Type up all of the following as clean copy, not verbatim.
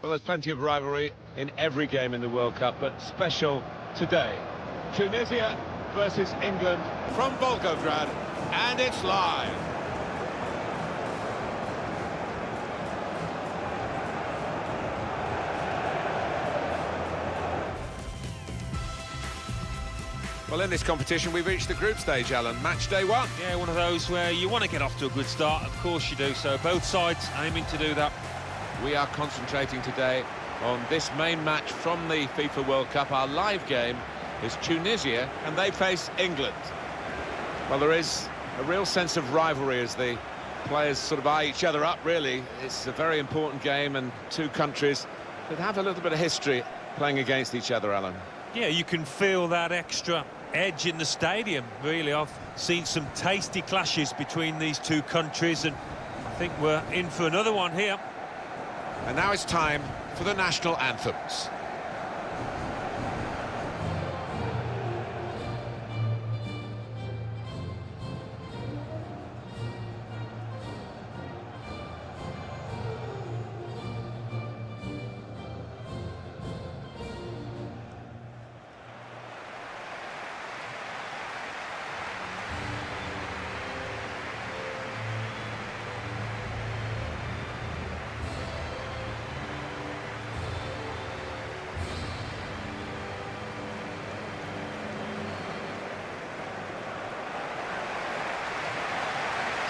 Well, there's plenty of rivalry in every game in the World Cup, but special today. Tunisia versus England from Volgograd, and it's live. Well, in this competition, we've reached the group stage, Alan. Match day one. Yeah, one of those where you want to get off to a good start. Of course you do. So both sides aiming to do that. We are concentrating today on this main match from the FIFA World Cup. Our live game is Tunisia, and they face England. Well, there is a real sense of rivalry as the players sort of eye each other up, really. It's a very important game, and two countries that have a little bit of history playing against each other, Alan. Yeah, you can feel that extra edge in the stadium, really. I've seen some tasty clashes between these two countries, and I think we're in for another one here. And now it's time for the national anthems.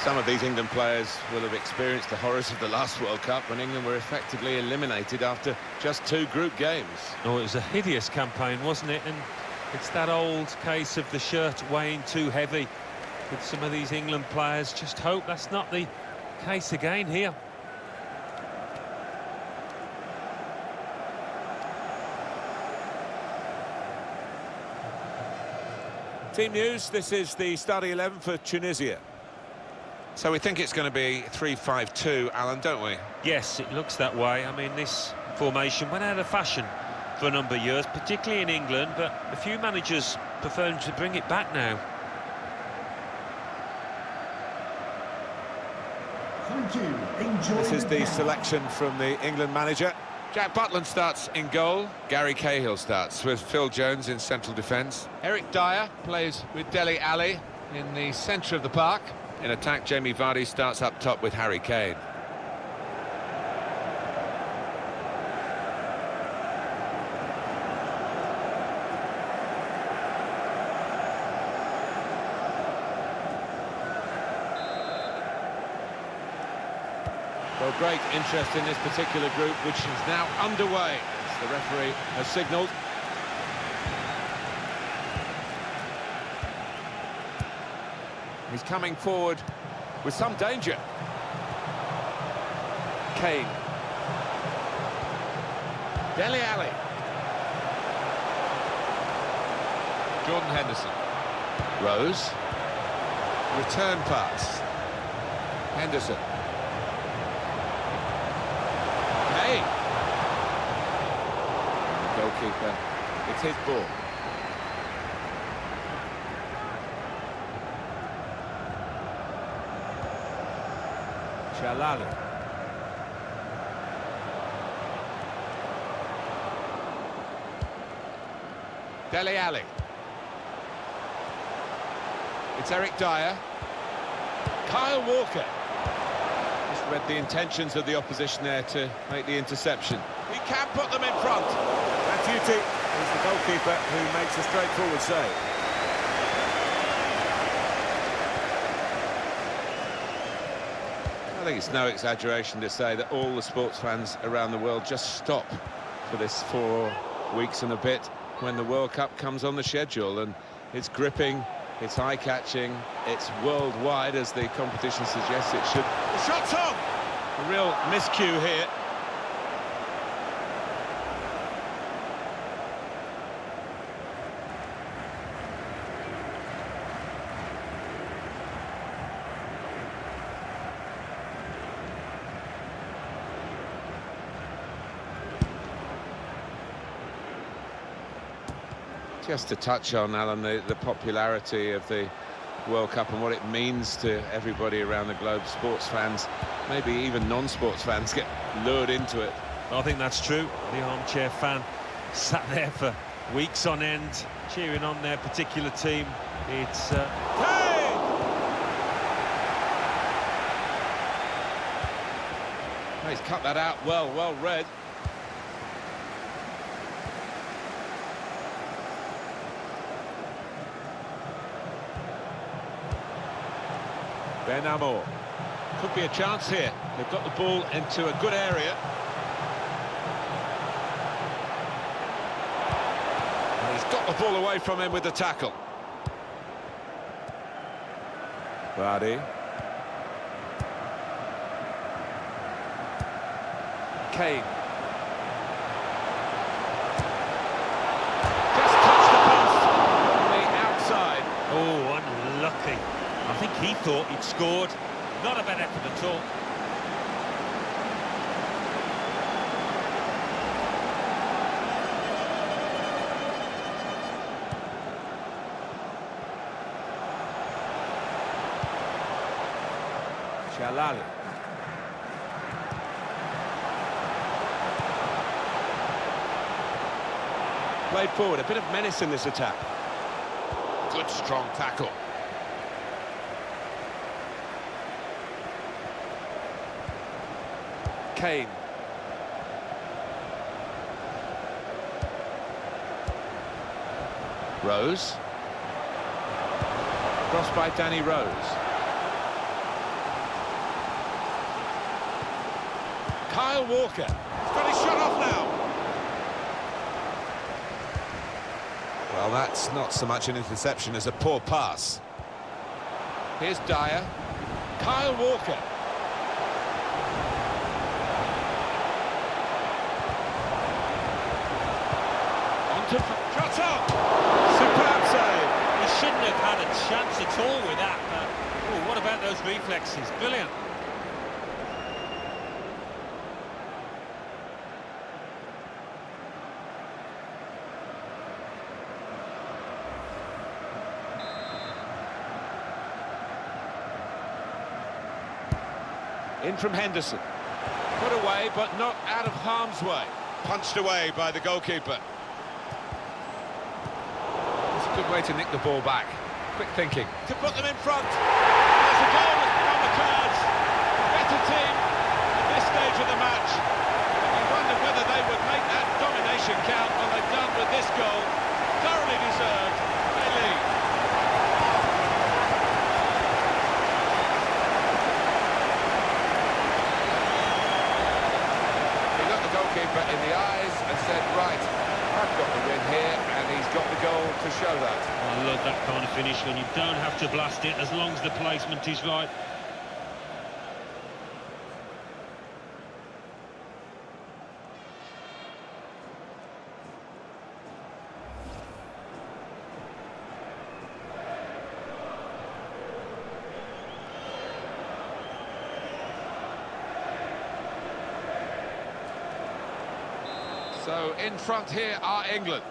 Some of these England players will have experienced the horrors of the last World Cup when England were effectively eliminated after just 2 group games. Oh, it was a hideous campaign, wasn't it? And it's that old case of the shirt weighing too heavy with some of these England players. Just hope that's not the case again here. Team news, this is the starting 11 for Tunisia. So we think it's going to be 3-5-2, Alan, don't we? Yes, it looks that way. I mean, this formation went out of fashion for a number of years, particularly in England, but a few managers prefer to bring it back now. Thank you. Enjoy. This is the selection from the England manager. Jack Butland starts in goal. Gary Cahill starts with Phil Jones in central defence. Eric Dyer plays with Dele Alli in the centre of the park. In attack, Jamie Vardy starts up top with Harry Kane. Well, great interest in this particular group, which is now underway, as the referee has signalled. He's coming forward with some danger. Kane. Dele Alli. Jordan Henderson. Rose. Return pass. Henderson. Kane. Goalkeeper. It's his ball. Shalala. Dele Alli. It's Eric Dyer. Kyle Walker. Just read the intentions of the opposition there to make the interception. He can put them in front. That duty is the goalkeeper who makes a straightforward save. I think it's no exaggeration to say that all the sports fans around the world just stop for this 4 weeks and a bit when the World Cup comes on the schedule, and it's gripping, it's eye-catching, it's worldwide, as the competition suggests it should. The shot's on! A real miscue here. Just to touch on, Alan, the popularity of the World Cup and what it means to everybody around the globe. Sports fans, maybe even non-sports fans, get lured into it I think that's true. The armchair fan sat there for weeks on end, cheering on their particular team. It's... Hey! He's cut that out well read. Ben Amor. Could be a chance here. They've got the ball into a good area. And he's got the ball away from him with the tackle. Vardy. Kane. Just touched the post on the outside. Oh, unlucky. I think he thought he'd scored. Not a bad effort at all. Shalali. Played forward, a bit of menace in this attack. Good strong tackle. Kane. Rose. Crossed by Danny Rose. Kyle Walker. He's got his shot off now. Well, that's not so much an interception as a poor pass. Here's Dyer. Kyle Walker. Shot up! Superb save! He shouldn't have had a chance at all with that. Oh, what about those reflexes? Brilliant. In from Henderson. Put away, but not out of harm's way. Punched away by the goalkeeper. Good way to nick the ball back. Quick thinking. To put them in front. There's a goal on the cards. Better team at this stage of the match. And you wonder whether they would make that domination count when they've done with this goal. Thoroughly deserved. They lead. He looked the goalkeeper in the eyes and said, right, I've got the win here, and he's got the goal to show that. I love that kind of finish when you don't have to blast it as long as the placement is right. So in front here are England.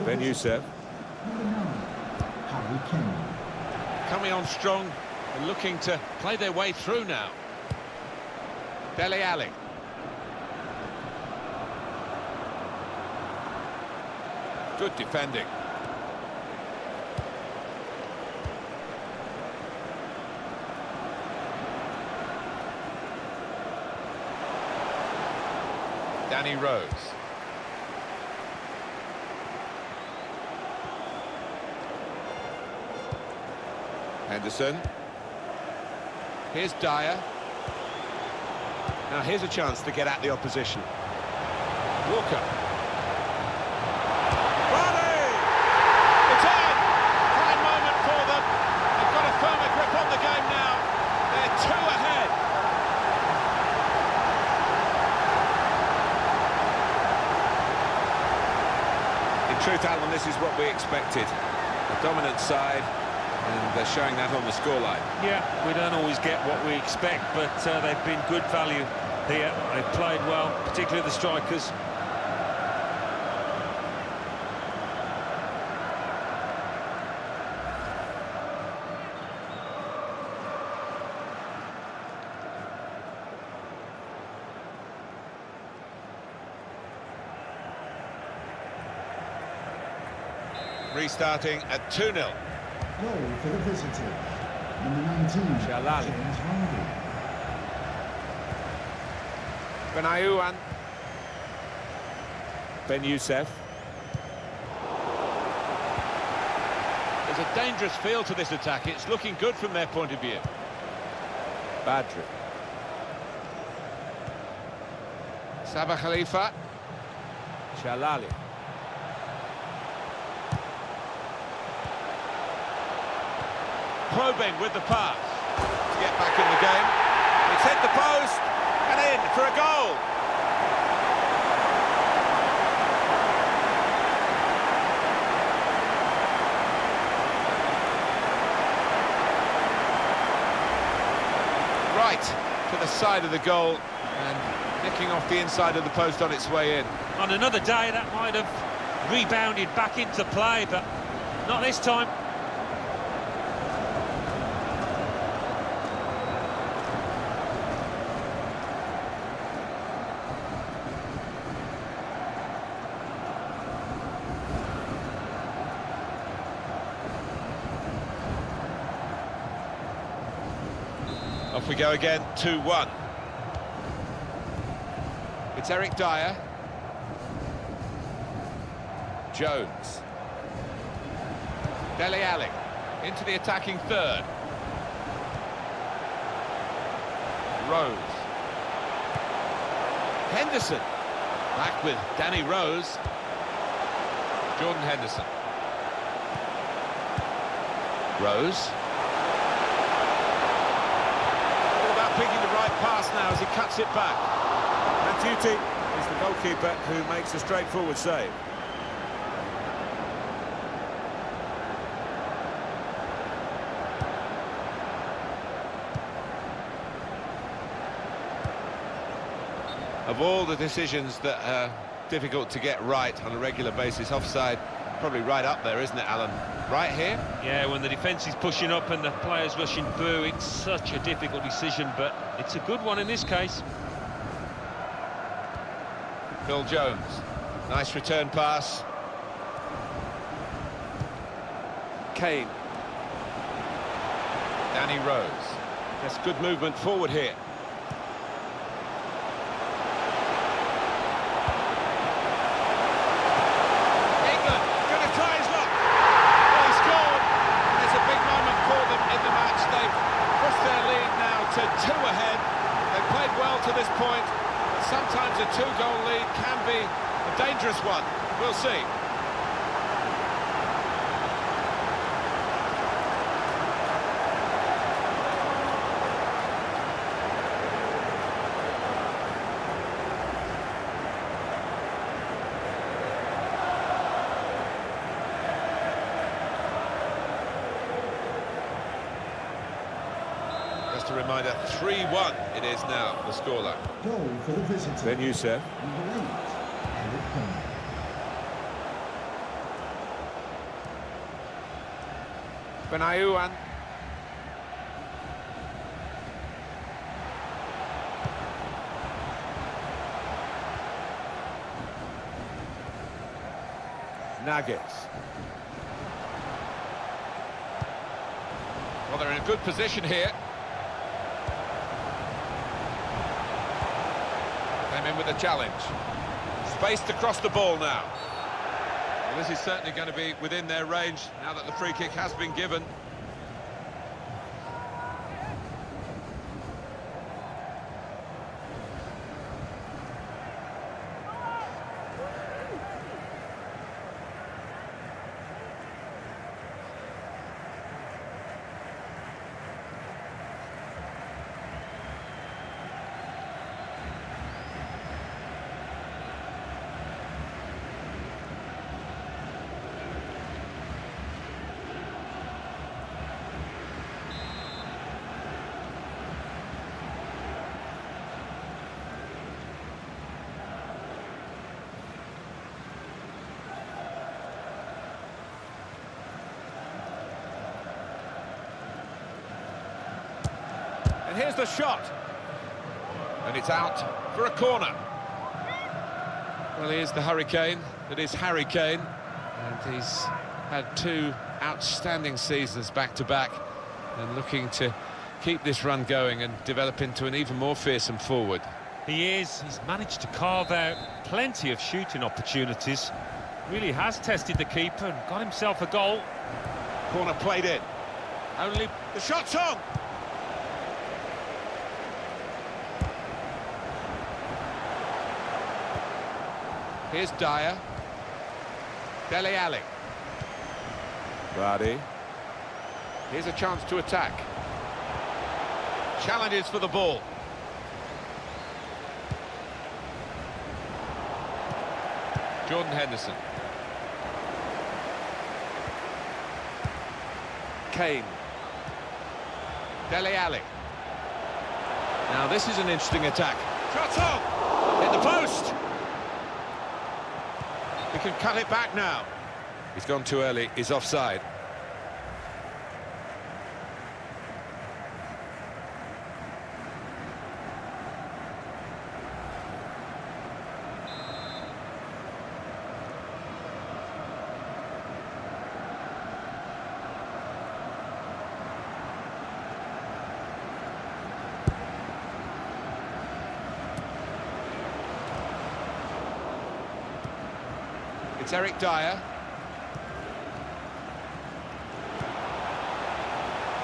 Ben Youssef. Coming on strong and looking to play their way through now. Dele Alli. Good defending. Danny Rose. Henderson. Here's Dyer. Now here's a chance to get at the opposition. Walker. Vardy! It's in! Fine moment for them. They've got a firmer grip on the game now. They're two ahead. In truth, Alan, this is what we expected. A dominant side. And they're showing that on the scoreline. Yeah, we don't always get what we expect, but they've been good value here. They've played well, particularly the strikers. restarting at 2-0. Goal for the visitors. Number 19, Jalali. James Vardy. Benayoun. Ben Youssef. There's a dangerous feel to this attack. It's looking good from their point of view. Badri. Sabah Khalifa. Jalali. Probing with the pass to get back in the game. It's hit the post and in for a goal. Right to the side of the goal and nicking off the inside of the post on its way in. On another day, that might have rebounded back into play, but not this time. Off we go again, 2-1. It's Eric Dyer. Jones. Dele Alli into the attacking third. Rose. Henderson. Back with Danny Rose. Jordan Henderson. Rose. Picking the right pass now as he cuts it back. And duty is the goalkeeper who makes a straightforward save. Of all the decisions that are difficult to get right on a regular basis, offside probably right up there, isn't it, Alan? Right here? Yeah, when the defence is pushing up and the players rushing through, it's such a difficult decision, but it's a good one in this case. Phil Jones. Nice return pass. Kane. Danny Rose. That's good movement forward here. Two ahead. They've played well to this point. Sometimes a two-goal lead can be a dangerous one. We'll see. Just a reminder, 3-1 it is now, the scoreline. Goal for the visitors. Ben Youssef. Number 8, Eric Dyer. Benayoun. Nuggets. Well, they're in a good position here. Came in with a challenge. Spaced across the ball now. Well, this is certainly going to be within their range now that the free kick has been given. And here's the shot. And it's out for a corner. Well, he is the hurricane that is Harry Kane. And he's had two outstanding seasons back-to-back and looking to keep this run going and develop into an even more fearsome forward. He's managed to carve out plenty of shooting opportunities. Really has tested the keeper and got himself a goal. Corner played in. Only The shot's on! here's Dyer. Dele Alli. Vardy. Here's a chance to attack. Challenges for the ball. Jordan Henderson. Kane. Dele Alli. Now this is an interesting attack. Shot's on! Hit the post. He can cut it back now. He's gone too early. He's offside. It's Eric Dyer.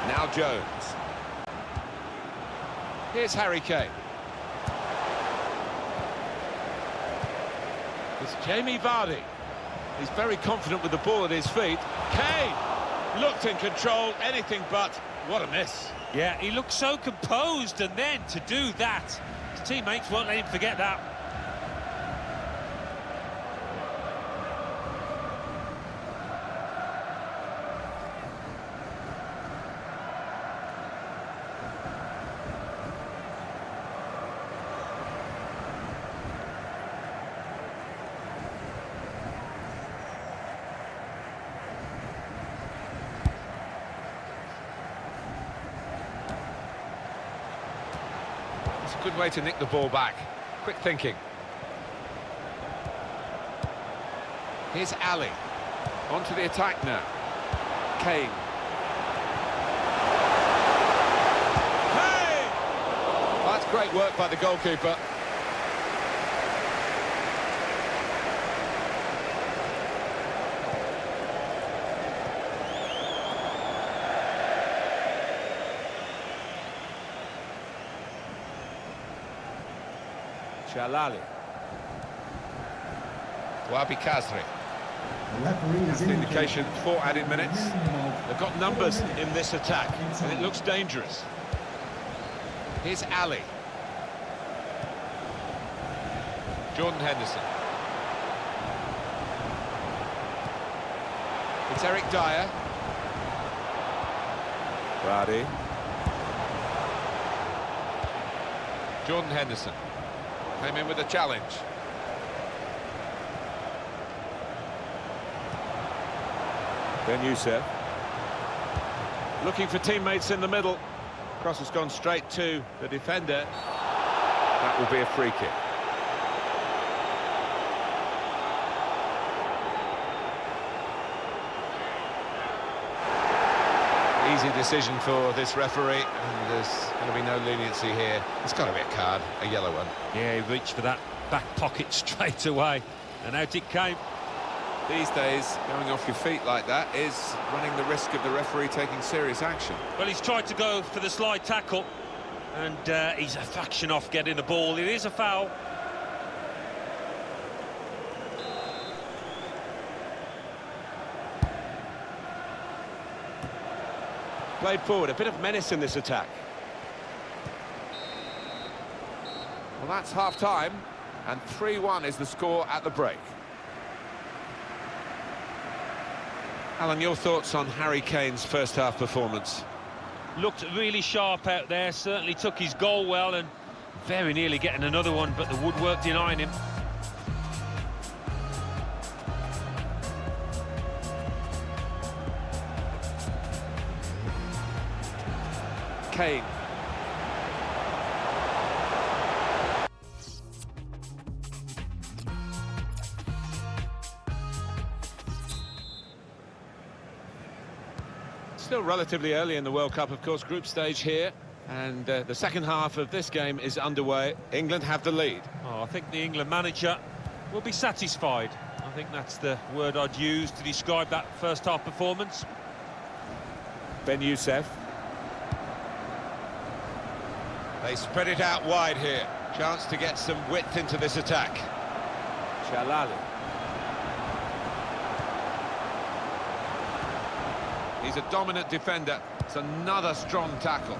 Now Jones. Here's Harry Kane. It's Jamie Vardy. He's very confident with the ball at his feet. Kane looked in control, anything but. What a miss. Yeah, he looked so composed, and then to do that, his teammates won't let him forget that. It's a good way to nick the ball back. Quick thinking. Here's Ali. On to the attack now. Kane. Hey! Well, that's great work by the goalkeeper. Shalali. Wabi Kazri. The referee That's is the indication, 4 added indicating minutes. a minimum of They've got numbers 4 minutes in this attack, in and it time. looks dangerous. Here's Ali. Jordan Henderson. It's Eric Dyer. Vardy. Jordan Henderson. Came in with a challenge. Ben Youssef. Looking for teammates in the middle. Cross has gone straight to the defender. That will be a free kick. Easy decision for this referee, and there's going to be no leniency here. It's got to be a card, a yellow one. Yeah, he reached for that back pocket straight away, and out it came. These days, going off your feet like that is running the risk of the referee taking serious action. Well, he's tried to go for the slide tackle, and he's a fraction off getting the ball. It is a foul. Played forward, a bit of menace in this attack. Well, that's half-time, and 3-1 is the score at the break. Alan, your thoughts on Harry Kane's first-half performance? Looked really sharp out there, certainly took his goal well, and very nearly getting another one, but the woodwork denying him. Kane. Still relatively early in the World Cup, of course, group stage here. And the second half of this game is underway. England have the lead. Oh, I think the England manager will be satisfied. I think that's the word I'd use to describe that first half performance. Ben Youssef. They spread it out wide here. Chance to get some width into this attack. Chalali. He's a dominant defender. It's another strong tackle.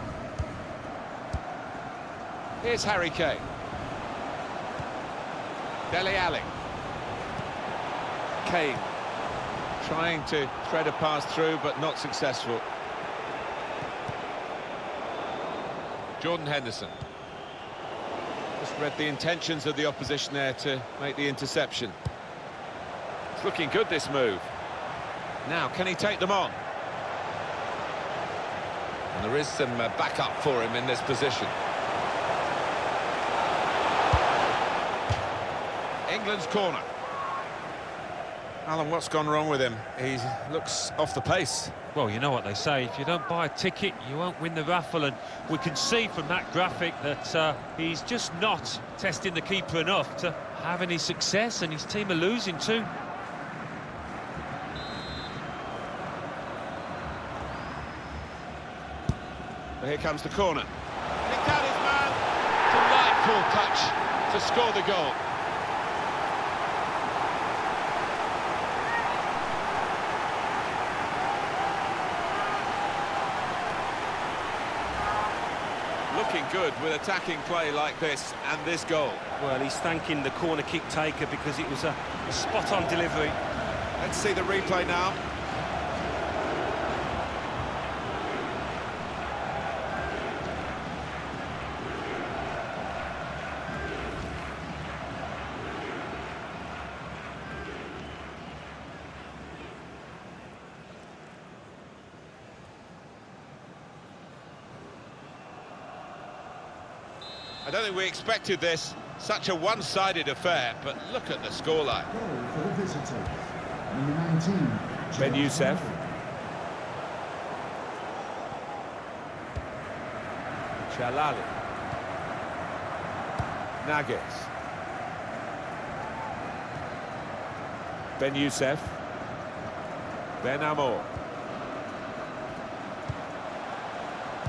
Here's Harry Kane. Dele Alli. Kane trying to thread a pass through, but not successful. Jordan Henderson. Just read the intentions of the opposition there to make the interception. It's looking good, this move. Now, can he take them on? And there is some backup for him in this position. England's corner. Alan, what's gone wrong with him? He looks off the pace. Well, you know what they say, if you don't buy a ticket, you won't win the raffle, and we can see from that graphic that he's just not testing the keeper enough to have any success, and his team are losing too. Well, here comes the corner. Picked out his man. Delightful touch to score the goal. Looking good with attacking play like this and this goal. Well, he's thanking the corner kick taker because it was a spot-on delivery. Let's see the replay now. I don't think we expected this, such a one-sided affair, but look at the scoreline. Goal for the visitors. Number 19, Ben Youssef. Chalali. Nagas. Ben Youssef. Ben Amor.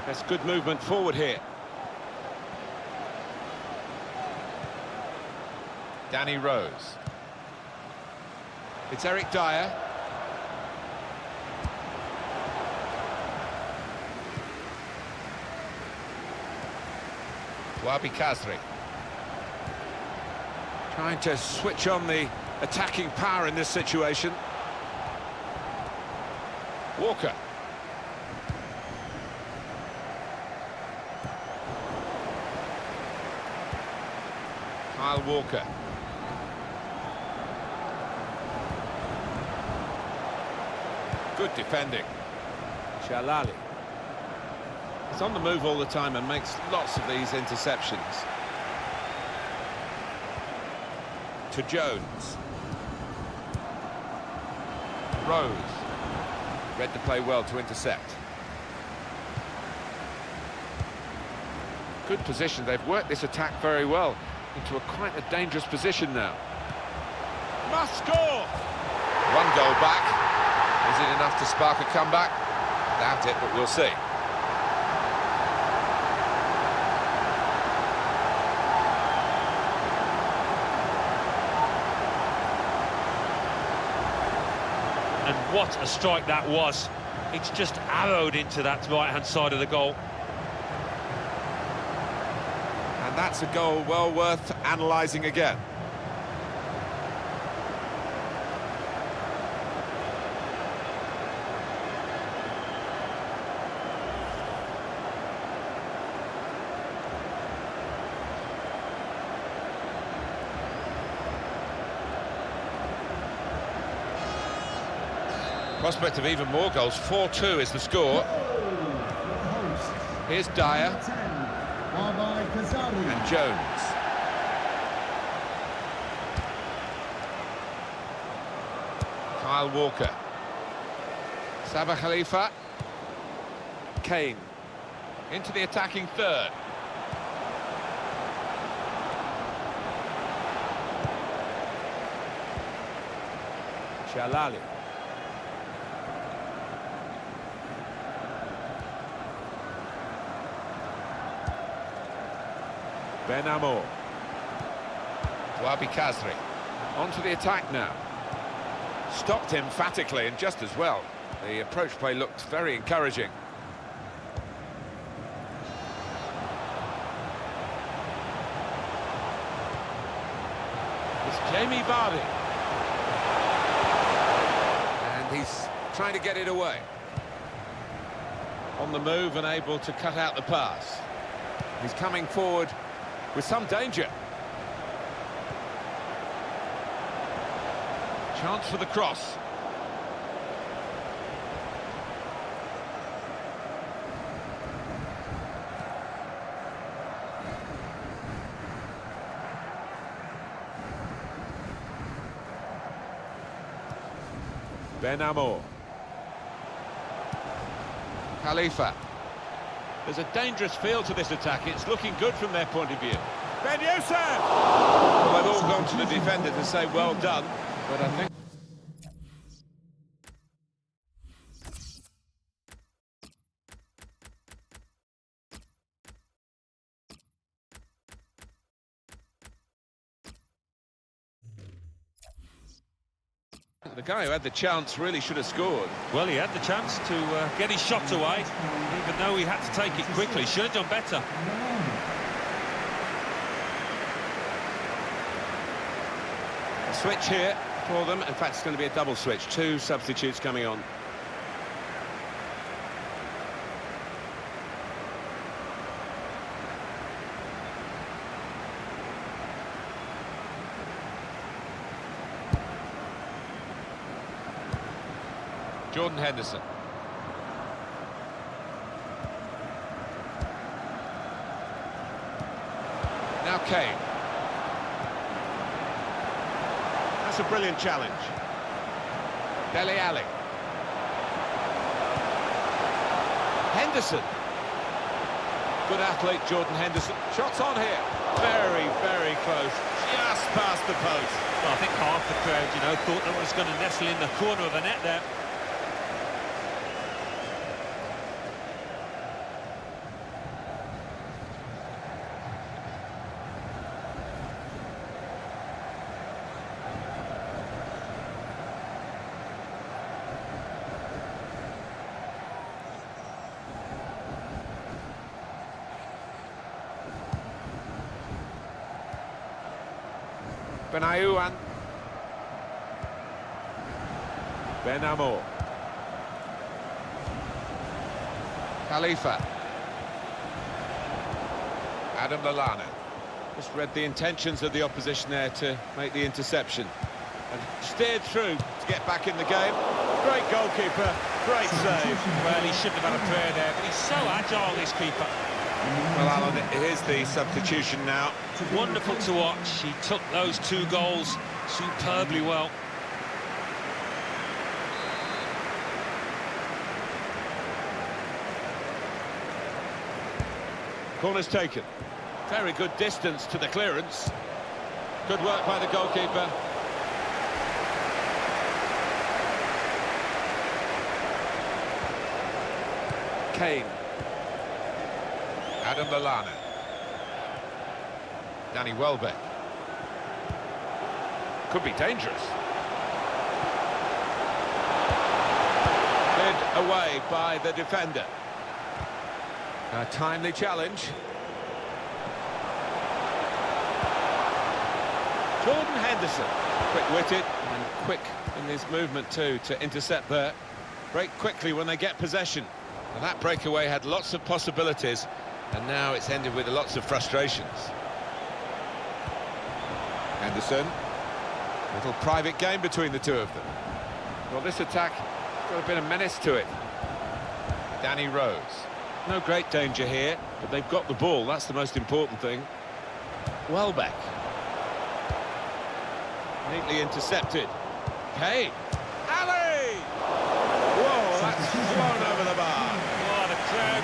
That's good movement forward here. Danny Rose. It's Eric Dyer. Wabi Kazri. Trying to switch on the attacking power in this situation. Walker. Kyle Walker. Good defending. Chalali. He's on the move all the time and makes lots of these interceptions. To Jones. Rose. Read the play well to intercept. Good position. They've worked this attack very well into quite a dangerous position now. Must score! One goal back. Is it enough to spark a comeback? Doubt it, but we'll see. And what a strike that was. It's just arrowed into that right-hand side of the goal. And that's a goal well worth analysing again. Prospect of even more goals. 4-2 is the score. Here's Dyer. And Jones. Kyle Walker. Sabah Khalifa. Kane into the attacking third. Shalali. Ben Amor. Wabi Kazri. Onto the attack now. Stopped emphatically and just as well. The approach play looked very encouraging. It's Jamie Vardy. And he's trying to get it away. On the move and able to cut out the pass. He's coming forward with some danger. Chance for the cross. Ben Amor. Khalifa. There's a dangerous feel to this attack. It's looking good from their point of view. Ben Yusuf! Well, they've all gone to the defender to say well done, but I think... The guy who had the chance really should have scored. Well, he had the chance to get his shot away, even though he had to take it quickly. Should have done better. A switch here for them. In fact, it's going to be a double switch. Two substitutes coming on. Jordan Henderson. Now Kane. That's a brilliant challenge. Dele Alli. Henderson. Good athlete, Jordan Henderson. Shots on here. Very, very close. Just past the post. Well, I think half the crowd, you know, thought that was going to nestle in the corner of the net there. Benayoun. Ben Amor. Khalifa. Adam Lallana. Just read the intentions of the opposition there to make the interception. And steered through to get back in the game. Great goalkeeper, great save. Well, he shouldn't have had a prayer there, but he's so agile, this keeper. Well, Alan, here's the substitution now. Wonderful to watch. He took those two goals superbly well. Corner's taken. Very good distance to the clearance. Good work by the goalkeeper. Kane. Adam Lallana. Danny Welbeck. Could be dangerous. Cleared away by the defender. A timely challenge. Jordan Henderson. Quick-witted and quick in his movement too to intercept there. Break quickly when they get possession. And that breakaway had lots of possibilities, and now it's ended with lots of frustrations. Henderson. Little private game between the two of them. Well, this attack got a bit of menace to it. Danny Rose. No great danger here, but they've got the ball. That's the most important thing. Welbeck. Neatly intercepted. Kane. Ali! Whoa, that's flown over the bar. Oh, the crowd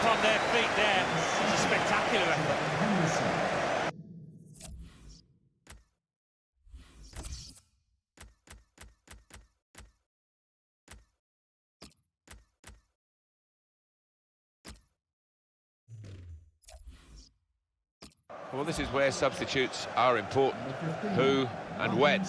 on their feet there. It's a spectacular effort. Henderson. Well, this is where substitutes are important. Who and when.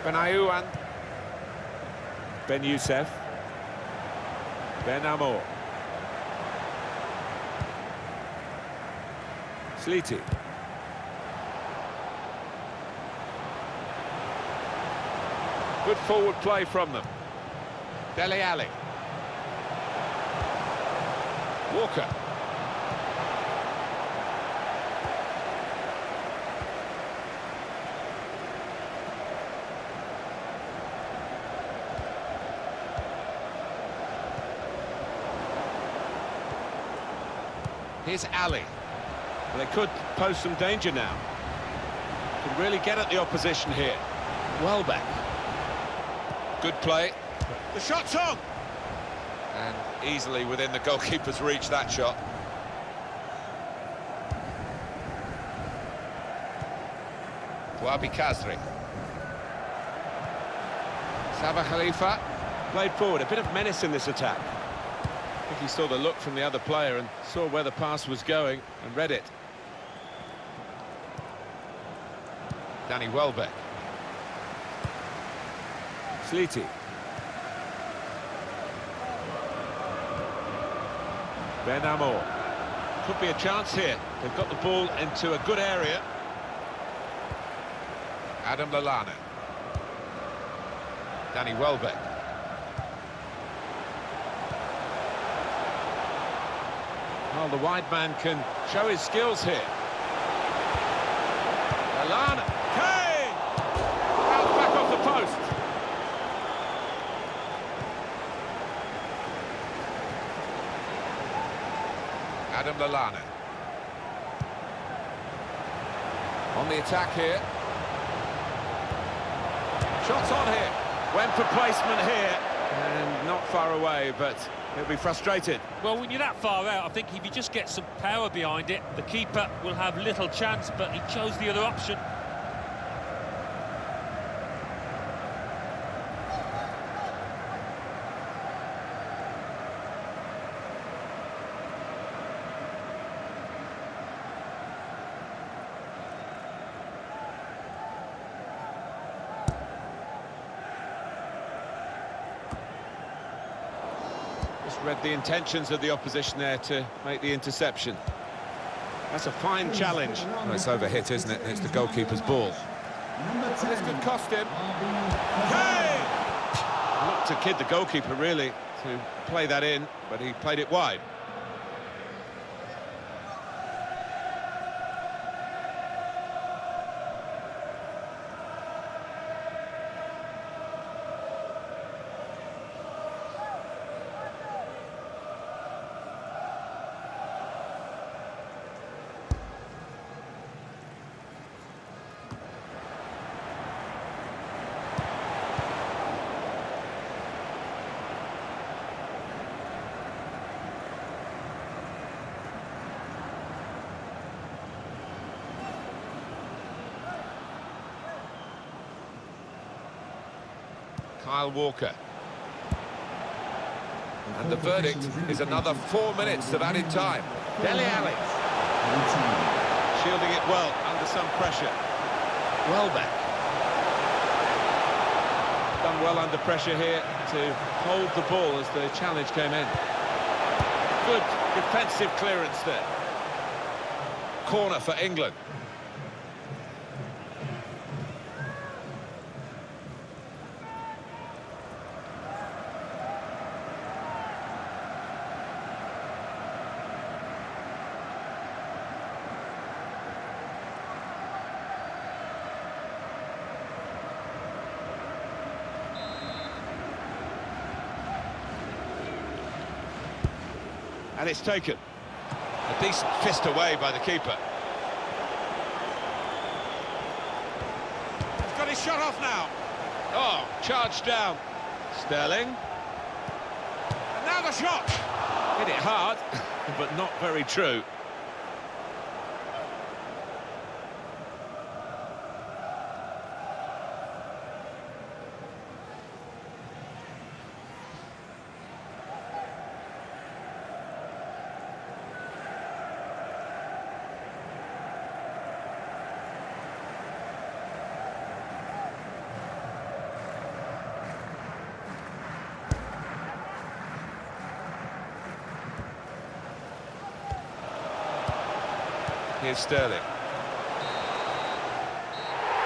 Benayoun. Ben Youssef. Ben Amor. Sliti. Good forward play from them. Dele Alli. Walker. Here's Ali. Well, they could pose some danger now. Could really get at the opposition here. Welbeck. Good play. The shot's on! And easily within the goalkeeper's reach, that shot. Wabi Kazri. Sabah Khalifa. Played forward, a bit of menace in this attack. I think he saw the look from the other player and saw where the pass was going and read it. Danny Welbeck. Sliti. Ben Amor. Could be a chance here. They've got the ball into a good area. Adam Lallana. Danny Welbeck. Well, the wide man can show his skills here. Lallana. Kane! Out back off the post. Adam Lallana. On the attack here. Shots on here. Went for placement here. And not far away, but he'll be frustrated. Well, when you're that far out, I think if you just get some power behind it, the keeper will have little chance, but he chose the other option. Read the intentions of the opposition there to make the interception. That's a fine challenge. Well, it's overhit, isn't it? It's the goalkeeper's ball. This could cost him. Kane! Not to kid the goalkeeper, really, to play that in, but he played it wide. Kyle Walker. And the verdict is another 4 minutes of added time. Dele Alli. Shielding it well under some pressure. Welbeck. Done well under pressure here to hold the ball as the challenge came in. Good defensive clearance there. Corner for England. And it's taken. A decent fist away by the keeper. He's got his shot off now. Oh, charged down. Sterling. And now the shot. Hit it hard, but not very true. Here's Sterling.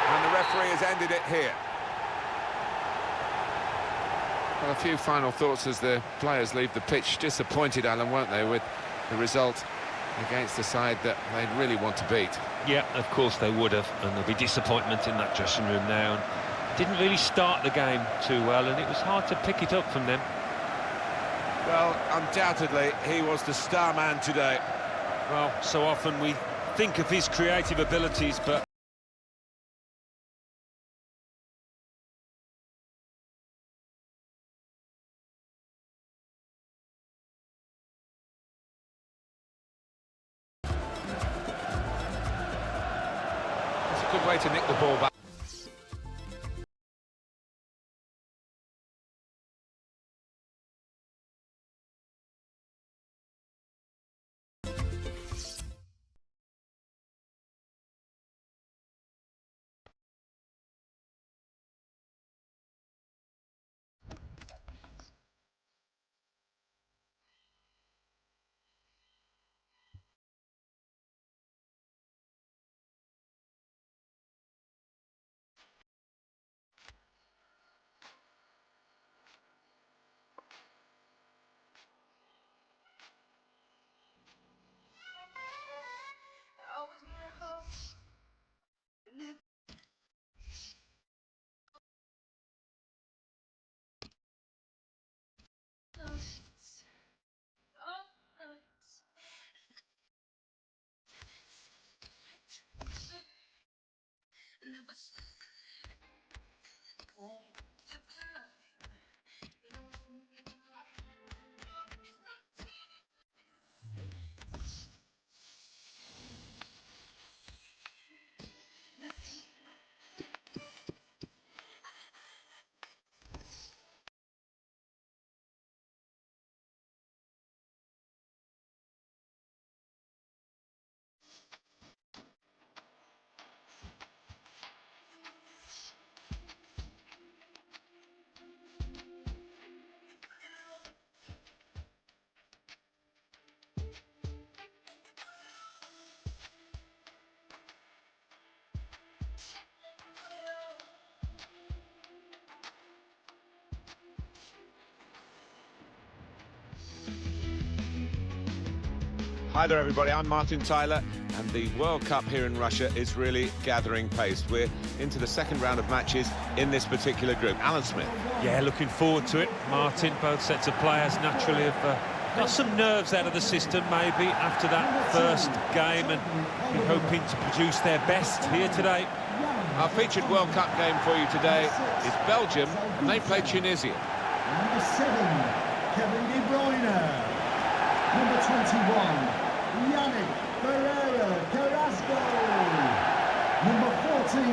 And the referee has ended it here. Well, a few final thoughts as the players leave the pitch. Disappointed, Alan, weren't they, with the result against the side that they really want to beat? Yeah, of course they would have, and there'll be disappointment in that dressing room now. And didn't really start the game too well, and it was hard to pick it up from them. Well, undoubtedly, he was the star man today. Well, so often we think of his creative abilities, but It's a good way to nick the ball back. Hi there, everybody. I'm Martin Tyler, and the World Cup here in Russia is really gathering pace. We're into the second round of matches in this particular group. Alan Smith. yeah, looking forward to it. Martin, both sets of players naturally have got some nerves out of the system maybe after that first game, and be hoping to produce their best here today. Our featured World Cup game for you today is Belgium, and they play Tunisia. Number 7, Kevin De Bruyne. Number 21, Yannick Ferreira Carrasco. Number 14,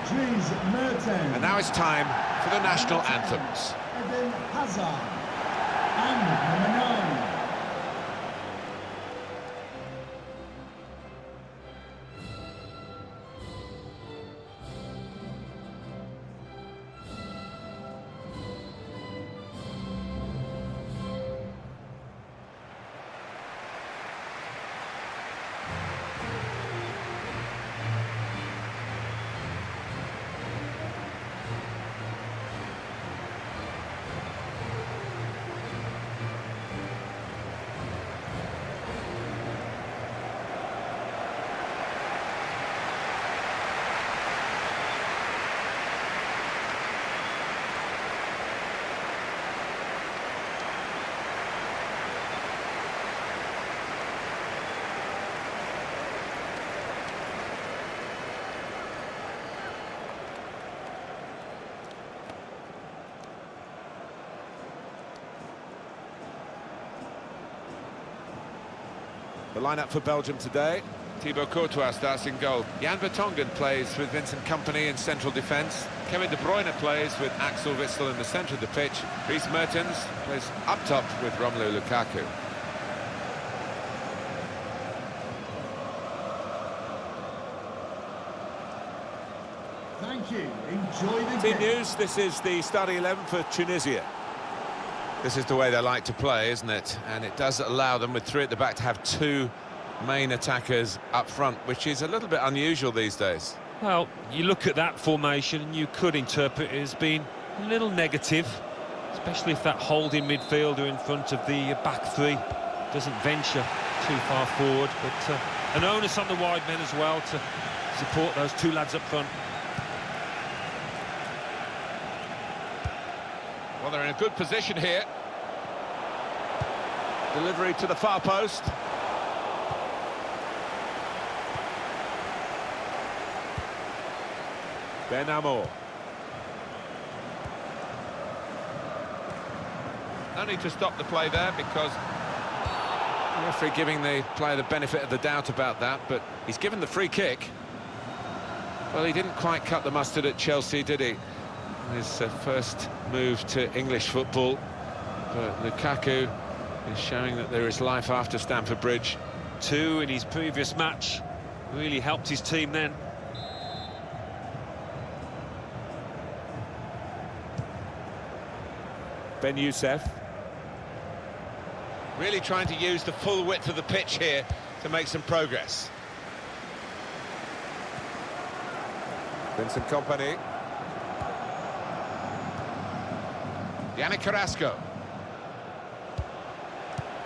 Dries Mertens. And now it's time for the national anthems. Eden Hazard. And number 9. The lineup for Belgium today. Thibaut Courtois starts in goal. Jan Vertonghen plays with Vincent Kompany in central defence. Kevin De Bruyne plays with Axel Witsel in the centre of the pitch. Dries Mertens plays up top with Romelu Lukaku. Thank you. Enjoy the Team game. news, this is the starting 11 for Tunisia. This is the way they like to play, isn't it? And it does allow them, with three at the back, to have two main attackers up front, which is a little bit unusual these days. Well, you look at that formation and you could interpret it as being a little negative, especially if that holding midfielder in front of the back three doesn't venture too far forward. But an onus on the wide men as well to support those two lads up front. Well, they're in a good position here. Delivery to the far post. Ben Amor. No need to stop the play there, because the referee giving the player the benefit of the doubt about that, but he's given the free kick. Well, he didn't quite cut the mustard at Chelsea, did he? His first move to English football. But Lukaku is showing that there is life after Stamford Bridge. 2 in his previous match. Really helped his team then. Ben Youssef. Really trying to use the full width of the pitch here to make some progress. Vincent Kompany. Yannick Carrasco.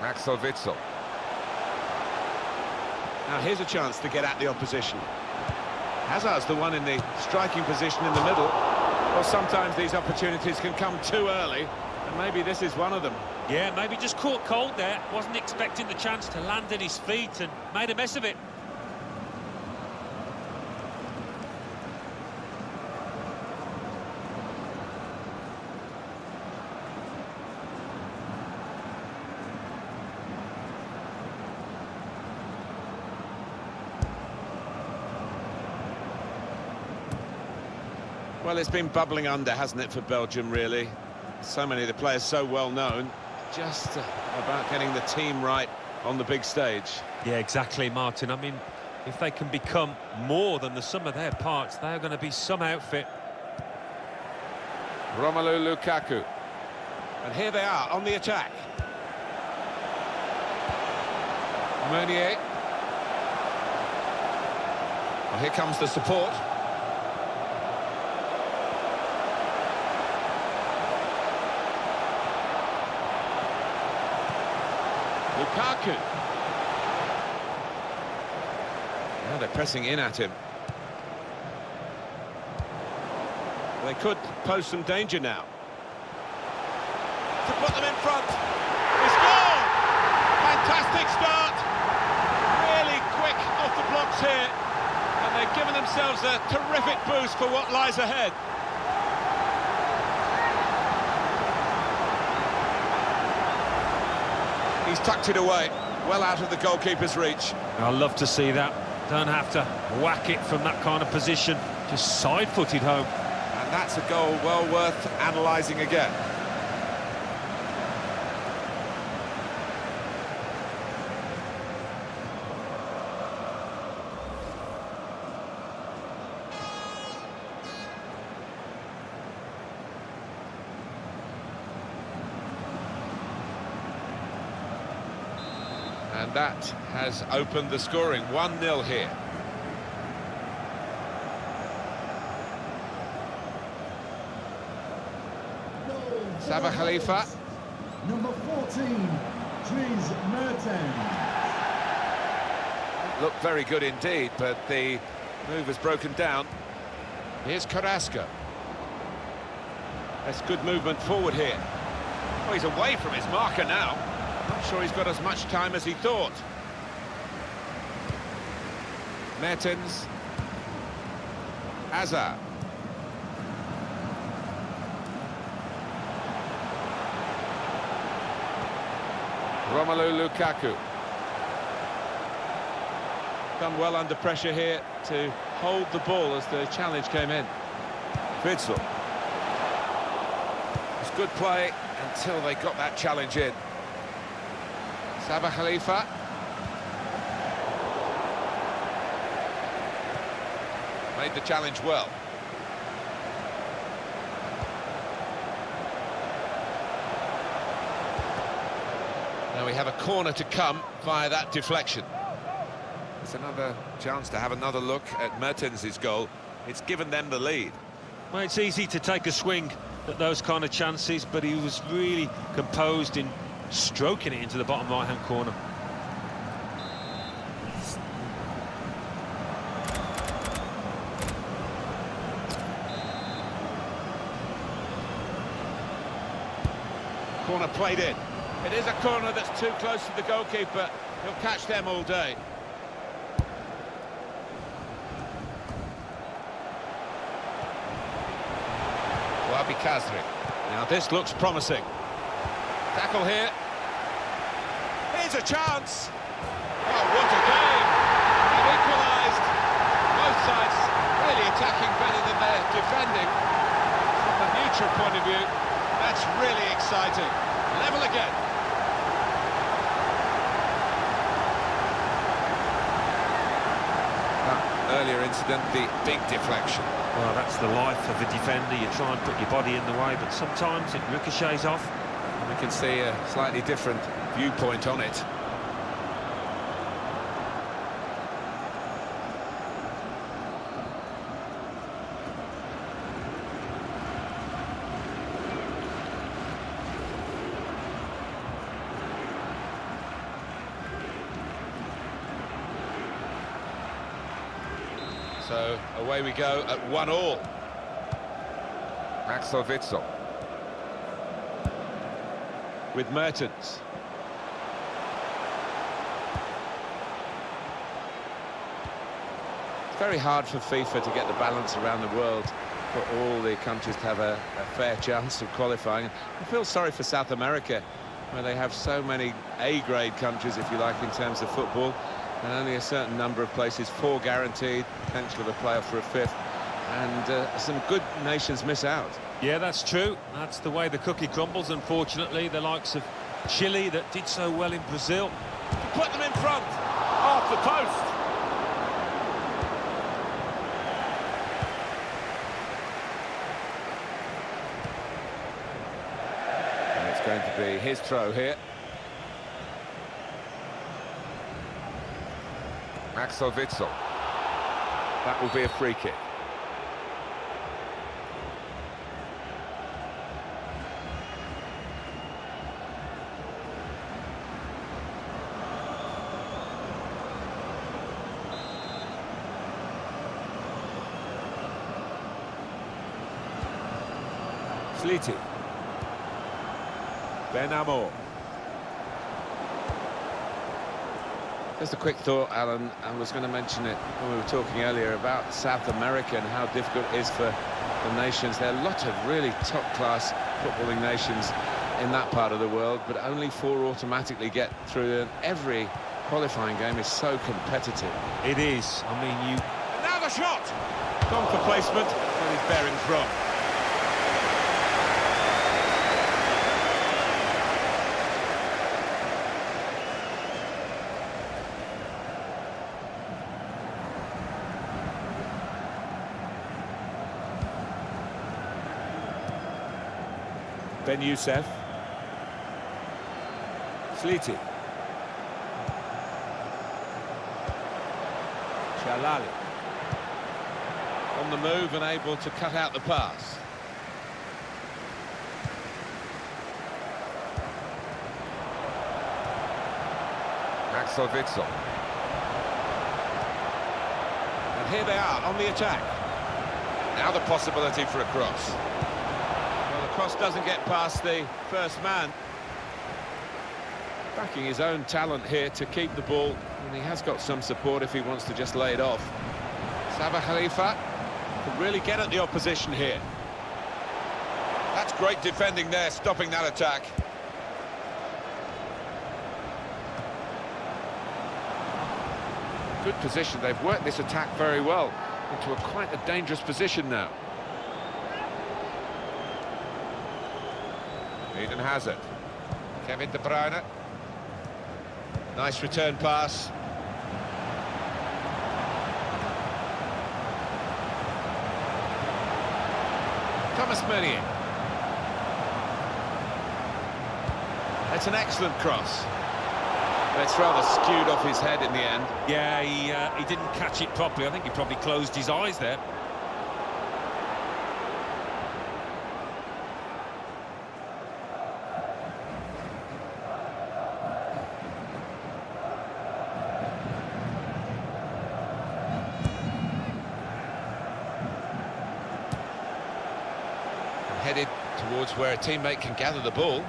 Axel Witsel. Now here's a chance to get at the opposition. Hazard's the one in the striking position in the middle. Well, sometimes these opportunities can come too early, and maybe this is one of them. Yeah, maybe just caught cold there. Wasn't expecting the chance to land at his feet and made a mess of it. Well, it's been bubbling under, hasn't it, for Belgium, really? So many of the players so well known. Just about getting the team right on the big stage. Yeah, exactly, Martin. I mean, if they can become more than the sum of their parts, they are going to be some outfit. Romelu Lukaku. And here they are on the attack. Meunier. Well, here comes the support. Lukaku. Now they're pressing in at him. They could pose some danger now. To put them in front. They score! Fantastic start. Really quick off the blocks here. And they've given themselves a terrific boost for what lies ahead. He's tucked it away, well out of the goalkeeper's reach. I love to see that. Don't have to whack it from that kind of position. Just side-footed home. And that's a goal well worth analysing again. And that has opened the scoring. 1-0 here. Sabah Khalifa. Number 14, Dries Mertens. Looked very good indeed, but the move has broken down. Here's Carrasco. That's good movement forward here. Oh, he's away from his marker now. Not sure he's got as much time as he thought. Mertens. Hazard. Romelu Lukaku. Done well under pressure here to hold the ball as the challenge came in. Witsel. It's good play until they got that challenge in. Sabah Khalifa. Made the challenge well. Now we have a corner to come via that deflection. It's another chance to have another look at Mertens' goal. It's given them the lead. Well, it's easy to take a swing at those kind of chances, but he was really composed in stroking it into the bottom right-hand corner. Corner played in. It is a corner that's too close to the goalkeeper. He'll catch them all day. Wabi Kazri. Now this looks promising. Tackle here. Here's a chance. Oh, what a game. They've equalised. Both sides really attacking better than they're defending. From a neutral point of view, that's really exciting. Level again. Earlier incident, the big deflection. Well, that's the life of a defender. You try and put your body in the way, but sometimes it ricochets off. We can see a slightly different viewpoint on it. So away we go at 1-1. Axel Witsel. With Mertens. It's very hard for FIFA to get the balance around the world for all the countries to have a fair chance of qualifying. I feel sorry for South America, where they have so many A-grade countries, if you like, in terms of football, and only a certain number of places, 4 guaranteed, potential of a playoff for a 5th, and some good nations miss out. Yeah, that's true. That's the way the cookie crumbles, unfortunately. The likes of Chile that did so well in Brazil. Put them in front, off the post. And it's going to be his throw here. Axel Witsel. That will be a free kick. Sliti. Ben Amor. Just a quick thought, Alan. I was going to mention it when we were talking earlier about South America and how difficult it is for the nations. There are a lot of really top-class footballing nations in that part of the world, but only 4 automatically get through, and every qualifying game is so competitive. It is. I mean, you... Now the shot! Gone for placement, but his bearing's wrong. Ben Youssef. Sliti. Shalali. On the move and able to cut out the pass. Axel Witsel. And here they are on the attack. Now the possibility for a cross. Well, the cross doesn't get past the first man. Backing his own talent here to keep the ball, and he has got some support if he wants to just lay it off. Sabah Khalifa can really get at the opposition here. That's great defending there, stopping that attack. Good position. They've worked this attack very well into quite a dangerous position now. Eden Hazard. Kevin De Bruyne. Nice return pass. Thomas Meunier. It's an excellent cross. It's rather skewed off his head in the end. Yeah, he didn't catch it properly. I think he probably closed his eyes there. Headed towards where a teammate can gather the ball.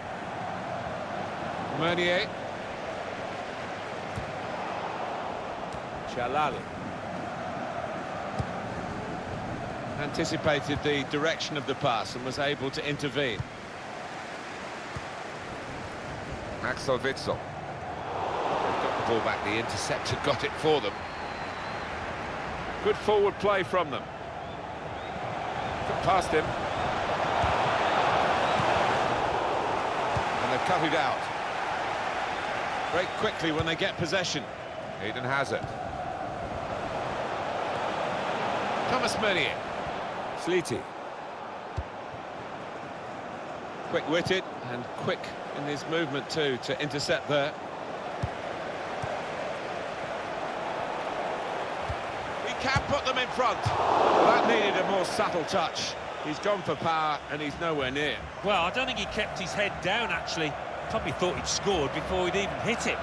Meunier. Shalal. Anticipated the direction of the pass and was able to intervene. Axel Witsel. They've got the ball back, the interceptor got it for them. Good forward play from them. Got past him. And they've cut it out. Break quickly when they get possession. Eden Hazard. Thomas Meunier. Fleety. Quick-witted and quick in his movement too to intercept there. He can put them in front. Well, that needed a more subtle touch. He's gone for power and he's nowhere near. Well, I don't think he kept his head down, actually. Probably thought he'd scored before he'd even hit it.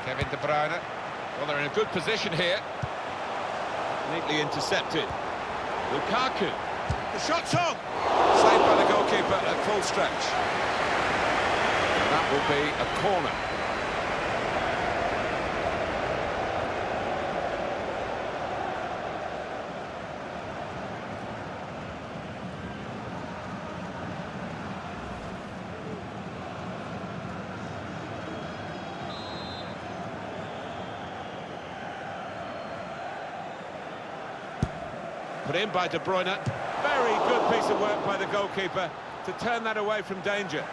Kevin De Bruyne. Well, they're in a good position here. Neatly intercepted. Lukaku. The shot's on! Saved by the goalkeeper at full stretch. That will be a corner. Put in by De Bruyne. Very good piece of work by the goalkeeper to turn that away from danger.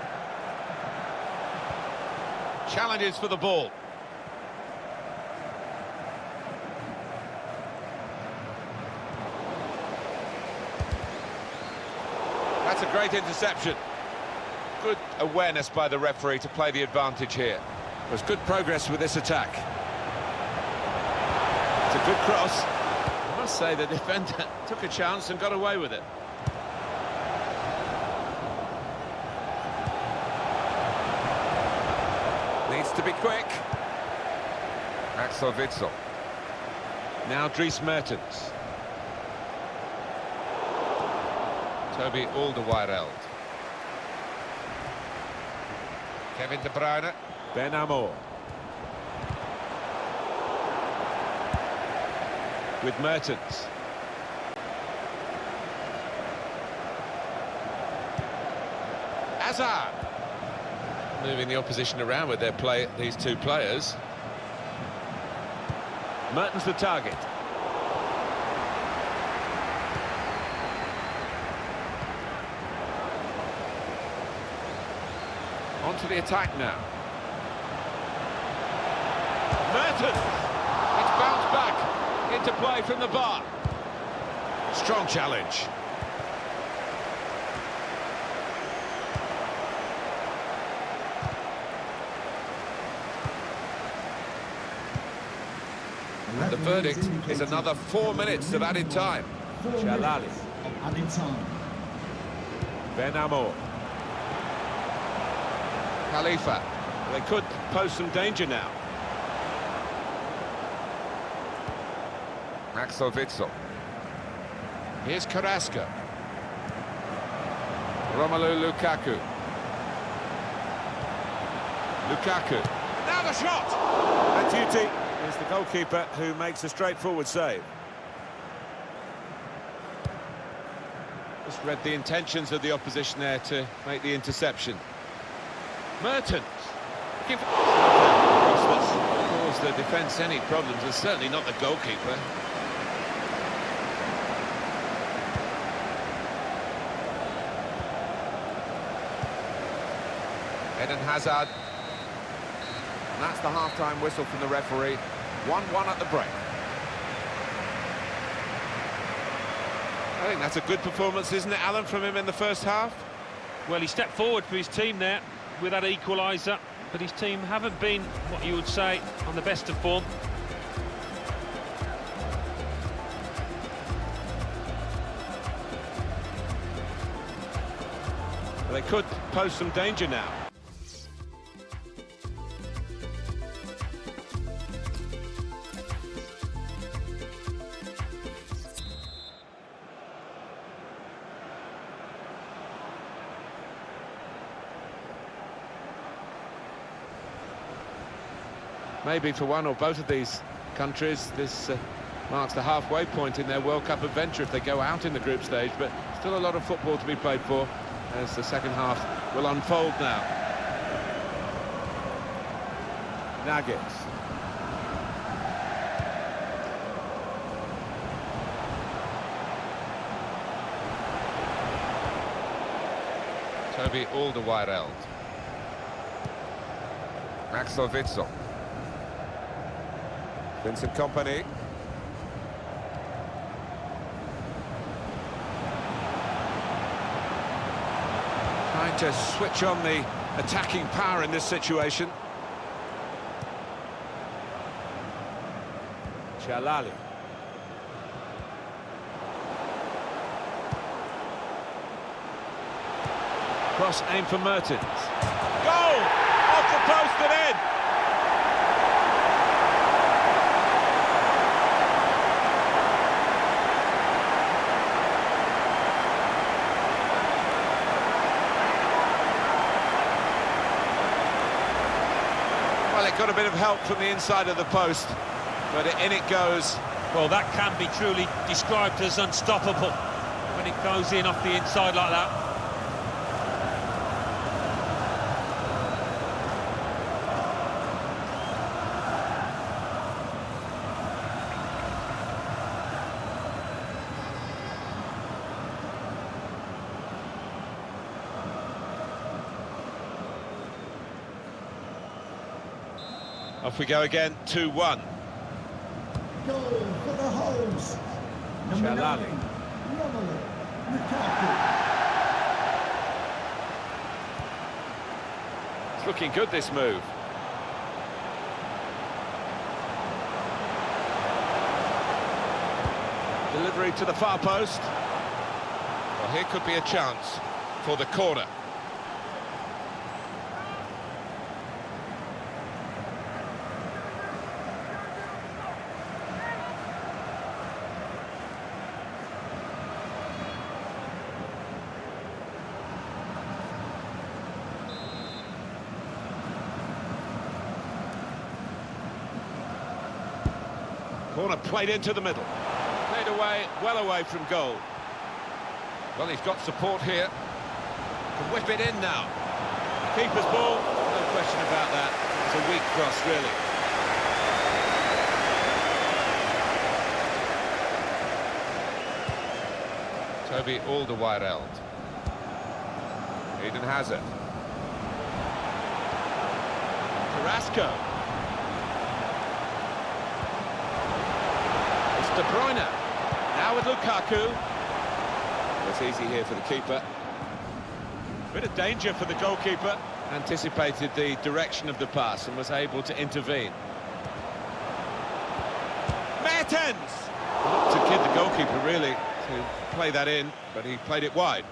Challenges for the ball. That's a great interception. Good awareness by the referee to play the advantage here. There's good progress with this attack. It's a good cross. I must say the defender took a chance and got away with it. Needs to be quick. Axel Witsel. Now Dries Mertens. Toby Alderweireld. Kevin De Bruyne. Ben Amor. With Mertens. Hazard. Moving the opposition around with their play, these two players. Mertens the target. On to the attack now. Mertens! It's bounced back into play from the bar. Strong challenge. The verdict is another 4 minutes of added time. Shalal. Added time. Ben Amor. Khalifa. They could pose some danger now. Axel Witsel. Here's Carrasco. Romelu Lukaku. Lukaku. Now the shot! And duty is the goalkeeper who makes a straightforward save. Just read the intentions of the opposition there to make the interception. Mertens. Looking for... Cross that's caused the defence any problems, and certainly not the goalkeeper. Eden Hazard. And that's the half-time whistle from the referee. 1-1 at the break. I think that's a good performance, isn't it, Alan, from him in the first half? Well, he stepped forward for his team there with that equaliser, but his team haven't been, what you would say, on the best of form. Well, they could pose some danger now. Maybe for one or both of these countries, this marks the halfway point in their World Cup adventure if they go out in the group stage, but still a lot of football to be played for as the second half will unfold now. Nuggets. Toby Alderweireld. Axel Witsel. Vincent Kompany. Trying to switch on the attacking power in this situation. Chalali. Cross aimed for Mertens. Goal! Off the post and in! Well, it got a bit of help from the inside of the post, but in it goes. Well, that can be truly described as unstoppable when it goes in off the inside like that. Off we go again, 2-1. Goal for the hosts. Number Chalali. 9, Romelu Lukaku. It's looking good, this move. Delivery to the far post. Well, here could be a chance for the corner. Corner played into the middle. Played away, well away from goal. Well, he's got support here. Can whip it in now. Keeper's ball, no question about that. It's a weak cross, really. Toby Alderweireld. Eden Hazard. Carrasco. It's De Bruyne. Now with Lukaku. It's easy here for the keeper. Bit of danger for the goalkeeper. Anticipated the direction of the pass and was able to intervene. Mertens! Looked to kid the goalkeeper, really, to play that in, but he played it wide.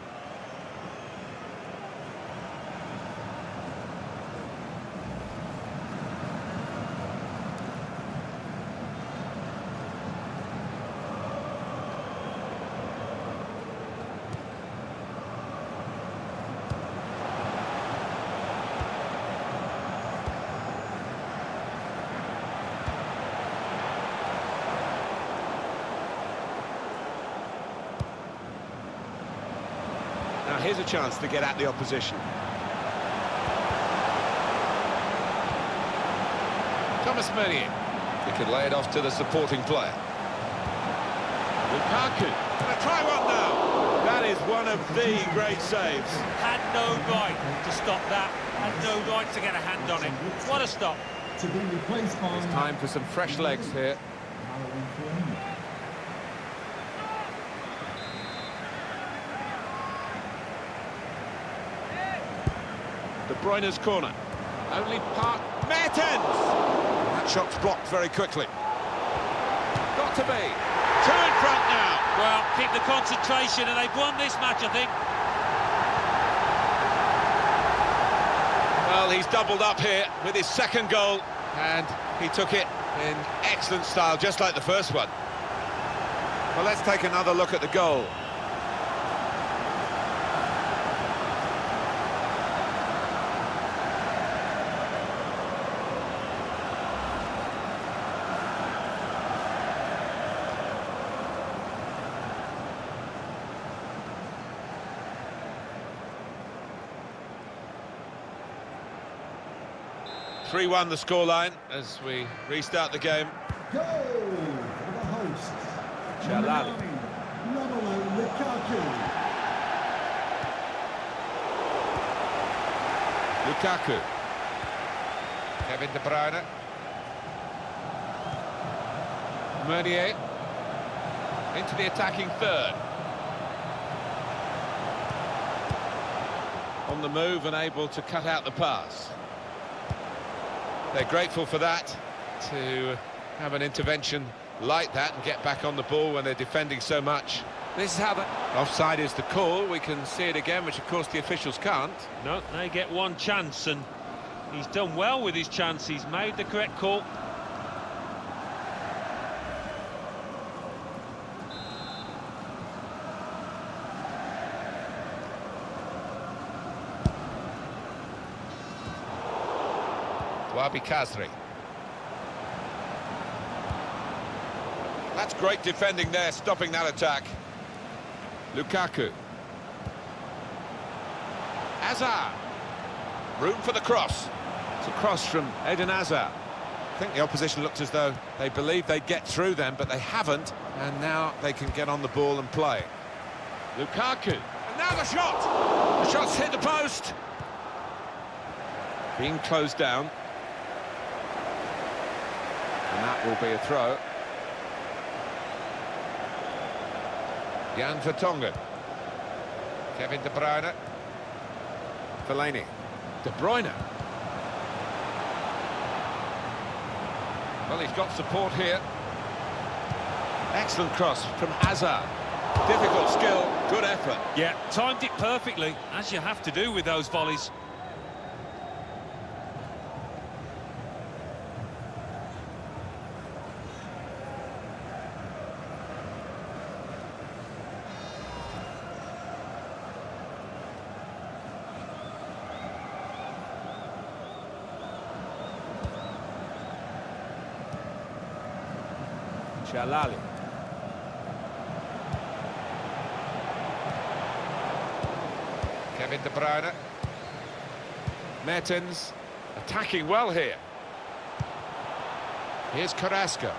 Now here's a chance to get at the opposition. Thomas Meunier. He can lay it off to the supporting player. Lukaku. Gonna try one now. That is one of the great saves. Had no right to stop that. Had no right to get a hand on it. What a stop. To be replaced by... It's time for some fresh legs here. De Bruyne's corner. Only part... Mertens! That shot's blocked very quickly. Got to be. Two in front now. Well, keep the concentration and they've won this match, I think. Well, he's doubled up here with his second goal, and he took it in excellent style, just like the first one. Well, let's take another look at the goal. (3-1) the scoreline as we restart the game. Goal for the hosts. Chalali. Lukaku. Lukaku. Kevin De Bruyne. Meunier. Into the attacking third. On the move and able to cut out the pass. They're grateful for that, to have an intervention like that and get back on the ball when they're defending so much. This is how the... Offside is the call. We can see it again, which of course the officials can't. No, they get one chance and he's done well with his chance. He's made the correct call. Wabi Kazri. That's great defending there, stopping that attack. Lukaku. Hazard. Room for the cross. It's a cross from Eden Hazard. I think the opposition looked as though they believed they'd get through them, but they haven't, and now they can get on the ball and play. Lukaku. And now the shot! The shot's hit the post. Being closed down. And that will be a throw. Jan Vertonghen. Kevin De Bruyne. Fellaini. De Bruyne. Well, he's got support here. Excellent cross from Hazard. Difficult skill, good effort. Yeah, timed it perfectly, as you have to do with those volleys. Chalali. Kevin De Bruyne. Mertens attacking well here. Here's Carrasco.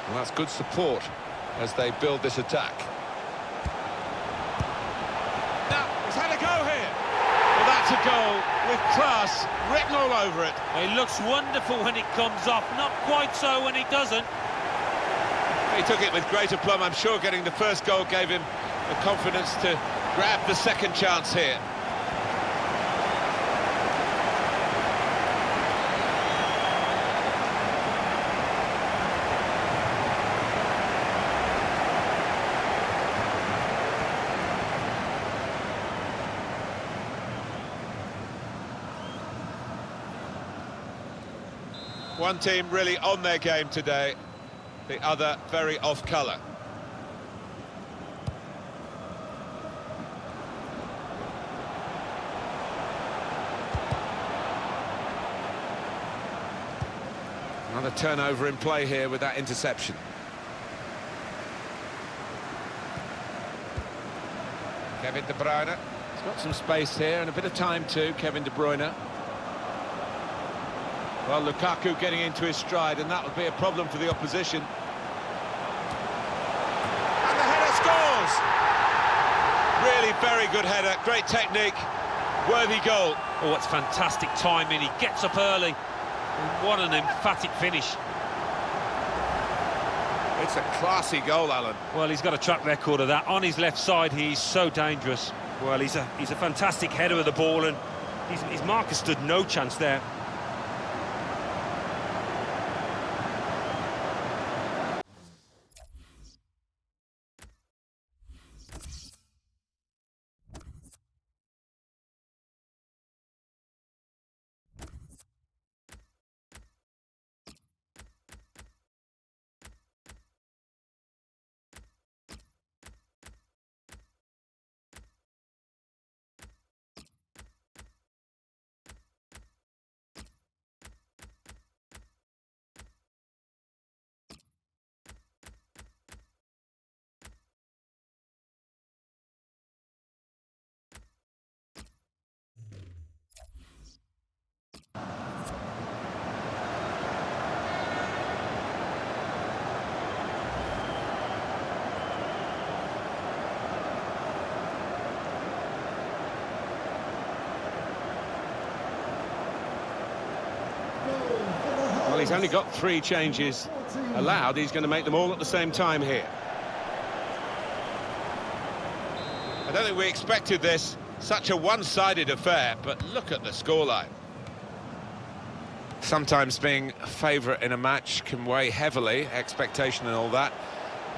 And that's good support as they build this attack. Now, he's had a go here. Well, that's a goal with class written all over it. It looks wonderful when it comes off, not quite so when it doesn't. He took it with great aplomb. I'm sure getting the first goal gave him the confidence to grab the second chance here. One team really on their game today, the other very off colour. Another turnover in play here with that interception. Kevin De Bruyne. He's got some space here and a bit of time too, Kevin De Bruyne. Well, Lukaku getting into his stride, and that would be a problem for the opposition. And the header scores! Really very good header, great technique, worthy goal. Oh, it's fantastic timing. He gets up early. What an emphatic finish. It's a classy goal, Alan. Well, he's got a track record of that. On his left side, he's so dangerous. Well, he's a fantastic header of the ball, and his marker stood no chance there. Well, he's only got 3 changes allowed. He's going to make them all at the same time here. I don't think we expected this, such a one-sided affair, but look at the scoreline. Sometimes being a favourite in a match can weigh heavily, expectation and all that.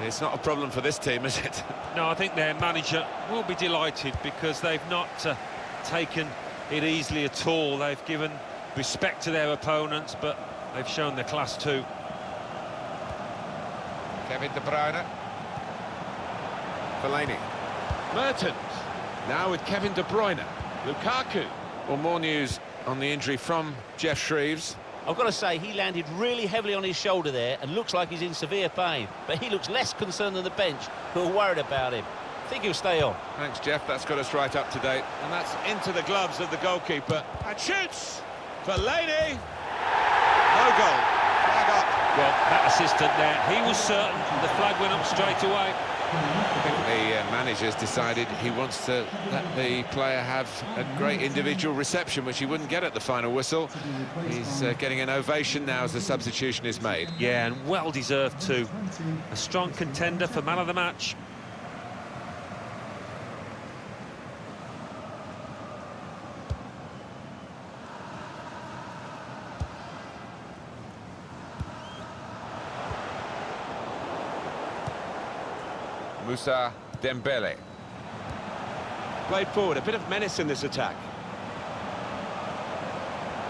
It's not a problem for this team, is it? No, I think their manager will be delighted because they've not taken it easily at all. They've given respect to their opponents, but they've shown their class too. Kevin De Bruyne. Fellaini. Mertens, now with Kevin De Bruyne. Lukaku. Well, more news on the injury from Jeff Shreves. I've got to say, he landed really heavily on his shoulder there and looks like he's in severe pain. But he looks less concerned than the bench, who are worried about him. I think he'll stay on. Thanks, Jeff. That's got us right up to date. And that's into the gloves of the goalkeeper. And shoots! Fellaini! No goal. Flag up. Well, that assistant there, he was certain the flag went up straight away. I think the manager's decided he wants to let the player have a great individual reception, which he wouldn't get at the final whistle. He's getting an ovation now as the substitution is made. Yeah, and well-deserved too. A strong contender for man of the match. Moussa Dembele. Played forward, a bit of menace in this attack.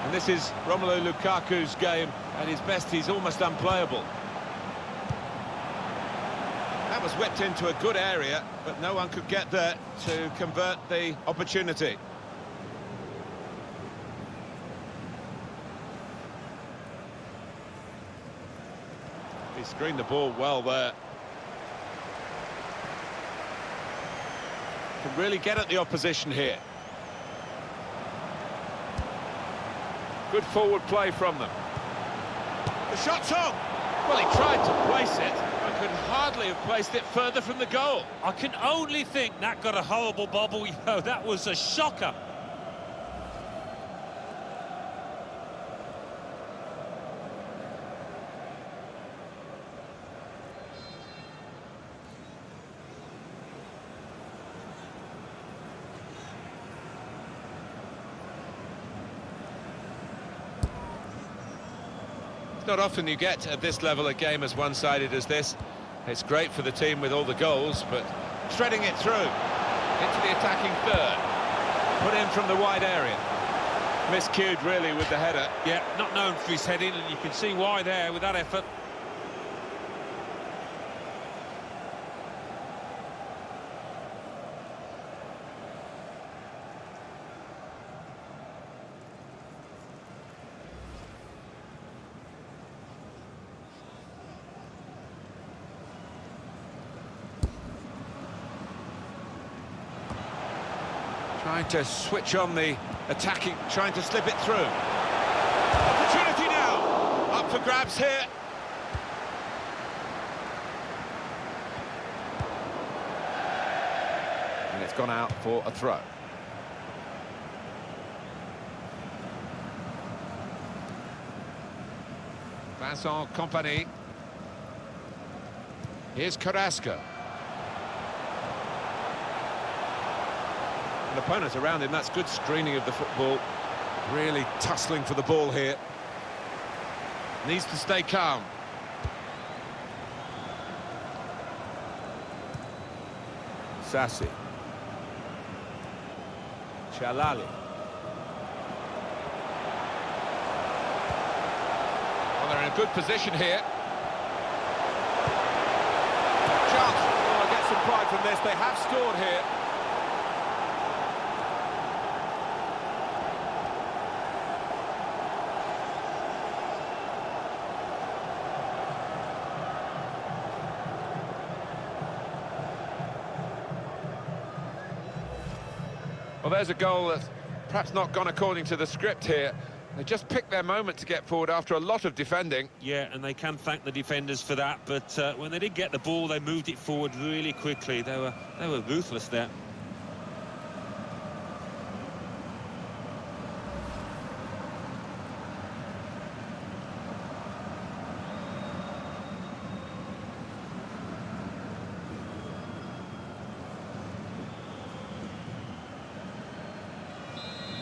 And this is Romelu Lukaku's game. At his best, he's almost unplayable. That was whipped into a good area, but no one could get there to convert the opportunity. He screened the ball well there. Can really get at the opposition here. Good forward play from them. The shot's on! Well, he tried to place it, but could hardly have placed it further from the goal. I can only think that got a horrible bobble. You know, that was a shocker. Not often you get at this level a game as one-sided as this. It's great for the team with all the goals, but threading it through into the attacking third. Put in from the wide area. Miscued really with the header. Yeah, not known for his heading, and you can see why there with that effort. Trying to switch on the attacking, trying to slip it through. Opportunity now! Up for grabs here. And it's gone out for a throw. Vincent Kompany. Here's Carrasco. An opponent around him, that's good screening of the football. Really tussling for the ball here. Needs to stay calm. Sassi. Chalali. Well, they're in a good position here. Chance. Oh, get some pride from this. They have scored here. Well, there's a goal that's perhaps not gone according to the script here. They just picked their moment to get forward after a lot of defending. Yeah, and they can thank the defenders for that, but when they did get the ball, they moved it forward really quickly. They were ruthless there.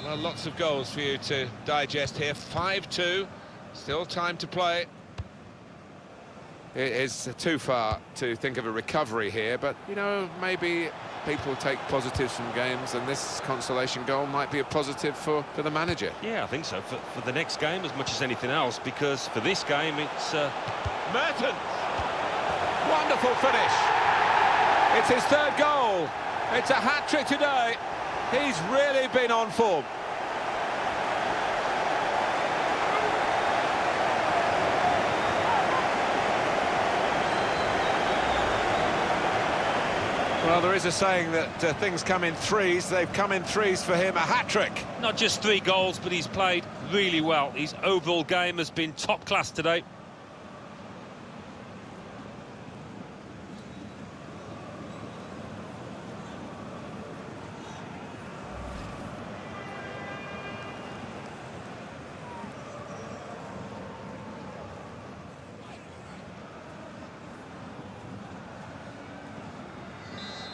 Well, lots of goals for you to digest here. 5-2, still time to play. It is too far to think of a recovery here, but, you know, maybe people take positives from games, and this consolation goal might be a positive for the manager. Yeah, I think so, for the next game as much as anything else, because for this game, it's... Mertens! Wonderful finish! It's his third goal. It's a hat-trick today. He's really been on form. Well, there is a saying that things come in threes. They've come in threes for him, a hat-trick. Not just 3 goals, but he's played really well. His overall game has been top class today.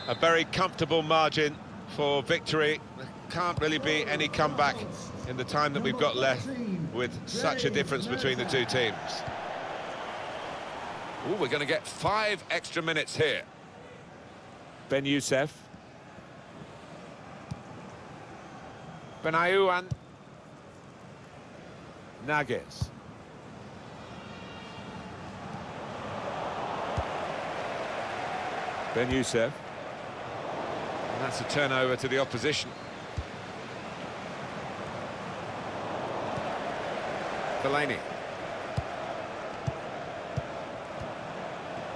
A very comfortable margin for victory. There can't really be any comeback in the time that we've got left with such a difference between the two teams. Ooh, we're going to get 5 extra minutes here. Ben Youssef. Benayoun. Nages. Ben Youssef. And that's a turnover to the opposition. Delaney.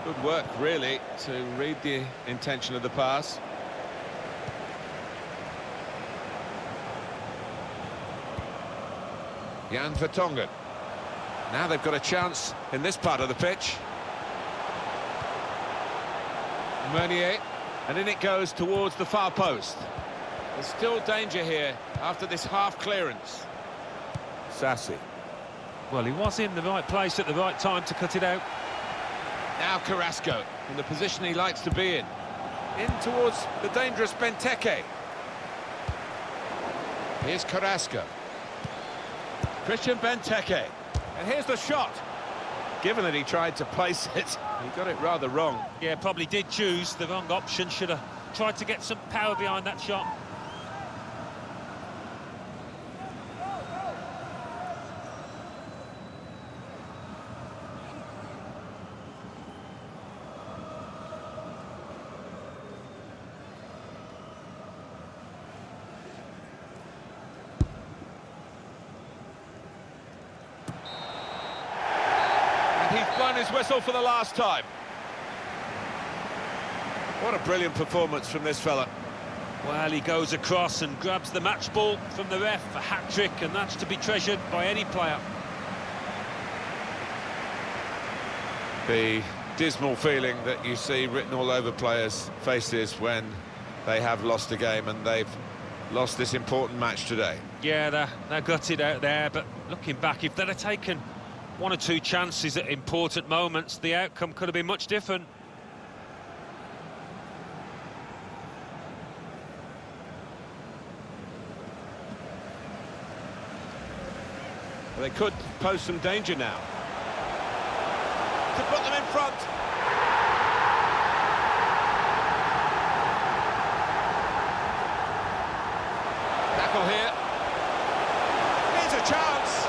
Good work, really, to read the intention of the pass. Jan Vertonghen. Now they've got a chance in this part of the pitch. Meunier. And in it goes towards the far post. There's still danger here after this half clearance. Sassi. Well, he was in the right place at the right time to cut it out. Now Carrasco, in the position he likes to be in. In towards the dangerous Benteke. Here's Carrasco. Christian Benteke. And here's the shot. Given that he tried to place it, he got it rather wrong. Yeah, probably did choose the wrong option. Should have tried to get some power behind that shot. He's blown his whistle for the last time. What a brilliant performance from this fella. Well, he goes across and grabs the match ball from the ref, a hat-trick, and that's to be treasured by any player. The dismal feeling that you see written all over players' faces when they have lost a game, and they've lost this important match today. Yeah, they're gutted out there, but looking back, if they'd have taken one or two chances at important moments, the outcome could have been much different. They could pose some danger now. To put them in front. Tackle here. Here's a chance.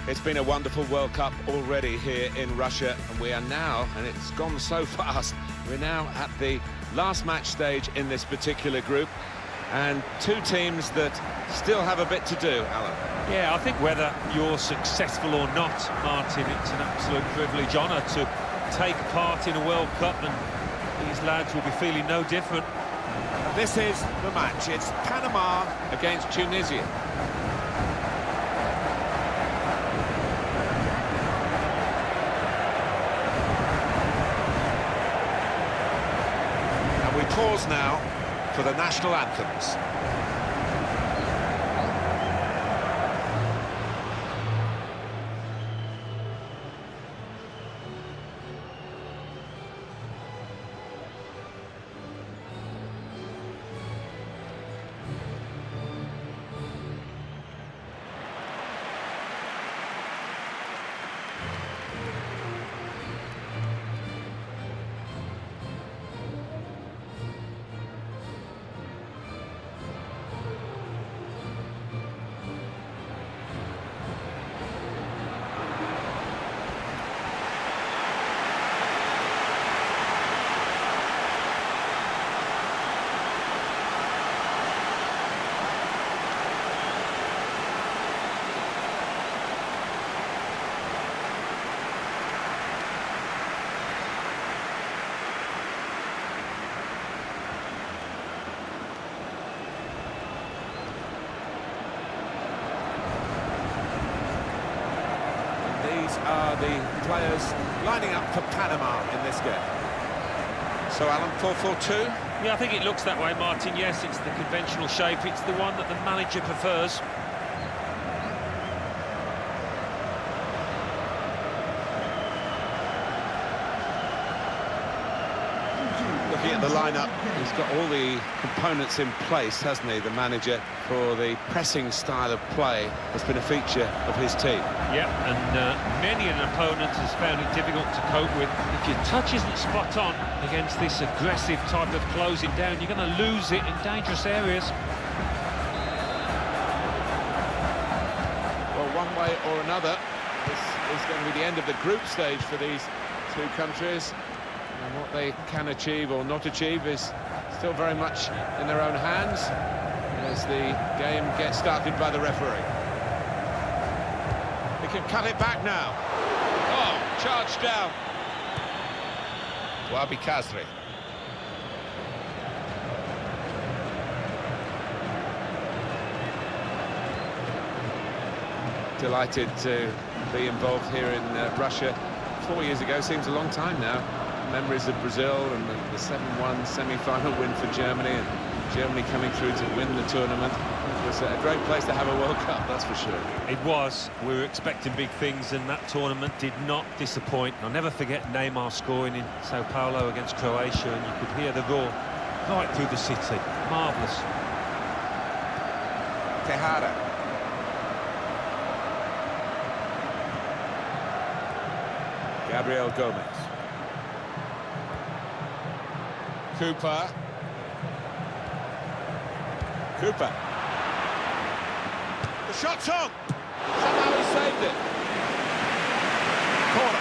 It's been a wonderful World Cup already here in Russia, and we are now, and it's gone so fast, we're now at the last match stage in this particular group, and two teams that still have a bit to do, Alan. Yeah, I think whether you're successful or not, Martin, it's an absolute privilege, honour to take part in a World Cup, and these lads will be feeling no different. This is the match. It's Panama against Tunisia. And we pause now for the national anthems. Are the players lining up for Panama in this game. So, Alan, 4-4-2? Yeah, I think it looks that way, Martin. Yes, it's the conventional shape. It's the one that the manager prefers. Looking at the lineup, he's got all the components in place, hasn't he, the manager, for the pressing style of play that's been a feature of his team. Yeah, and many an opponent has found it difficult to cope with. If your touch isn't spot on against this aggressive type of closing down, you're going to lose it in dangerous areas. Well, one way or another, this is going to be the end of the group stage for these two countries. And what they can achieve or not achieve is still very much in their own hands as the game gets started by the referee. They can cut it back now. Oh, charged down. Wabi Kazri. Delighted to be involved here in Russia. 4 years ago, seems a long time now. Memories of Brazil and the 7-1 semi-final win for Germany, and Germany coming through to win the tournament. It was a great place to have a World Cup, that's for sure. It was. We were expecting big things, and that tournament did not disappoint. I'll never forget Neymar scoring in Sao Paulo against Croatia, and you could hear the roar right through the city. Marvellous. Tejada. Gabriel Gomez. Cooper. The shot's on. Somehow he saved it. Corner.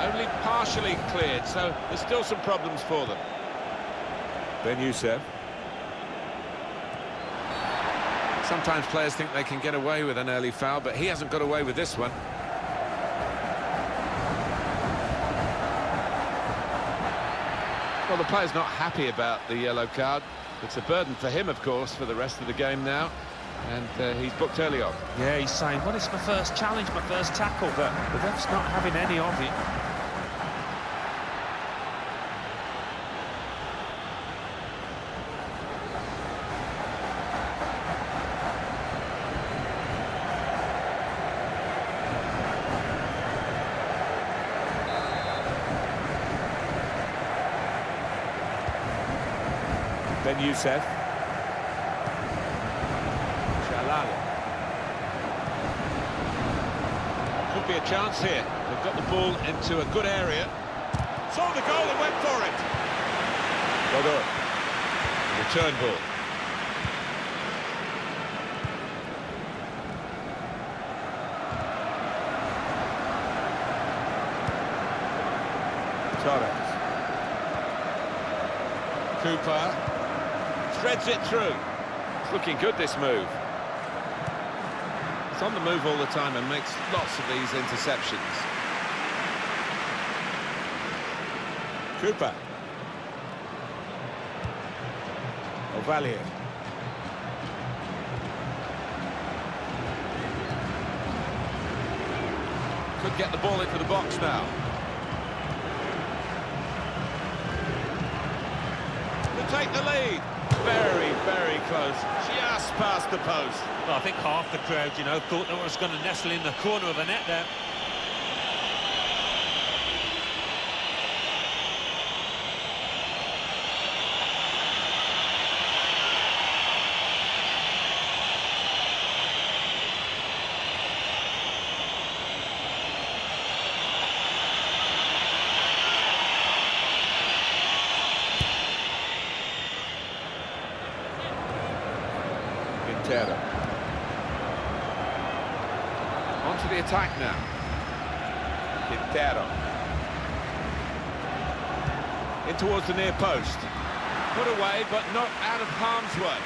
Only partially cleared, so there's still some problems for them. Ben Youssef. Sometimes players think they can get away with an early foul, but he hasn't got away with this one. Well, the player's not happy about the yellow card. It's a burden for him, of course, for the rest of the game now. And he's booked early on. Yeah, he's saying, well, it's my first challenge, my first tackle, but the ref's not having any of it. Ben Youssef. could be a chance here. They've got the ball into a good area. Saw the goal and went for it. Well done. Return ball. Torres. Cooper threads it through. It's looking good, this move. It's on the move all the time and makes lots of these interceptions. Cooper. Ovalier. Could get the ball into the box now. To take the lead. Very, very close. Just past the post. Well, I think half the crowd, you know, thought that was going to nestle in the corner of the net there. Quintero. On to the attack now. Quintero. In towards the near post. Put away, but not out of harm's way.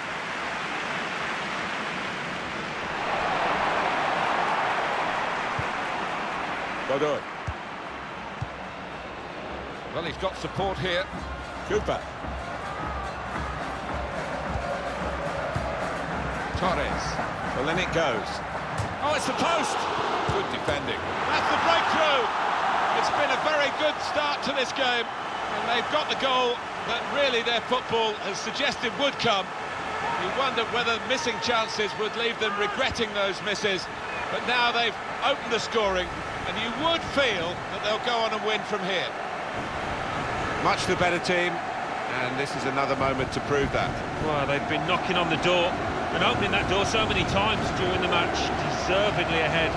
Godoy. Well, he's got support here. Cooper. Torres. Well, in it goes. Oh, it's the post! Good defending. That's the breakthrough! It's been a very good start to this game, and they've got the goal that really their football has suggested would come. You wonder whether missing chances would leave them regretting those misses, but now they've opened the scoring, and you would feel that they'll go on and win from here. Much the better team, and this is another moment to prove that. Well, they've been knocking on the door and opening that door so many times during the match, deservedly ahead.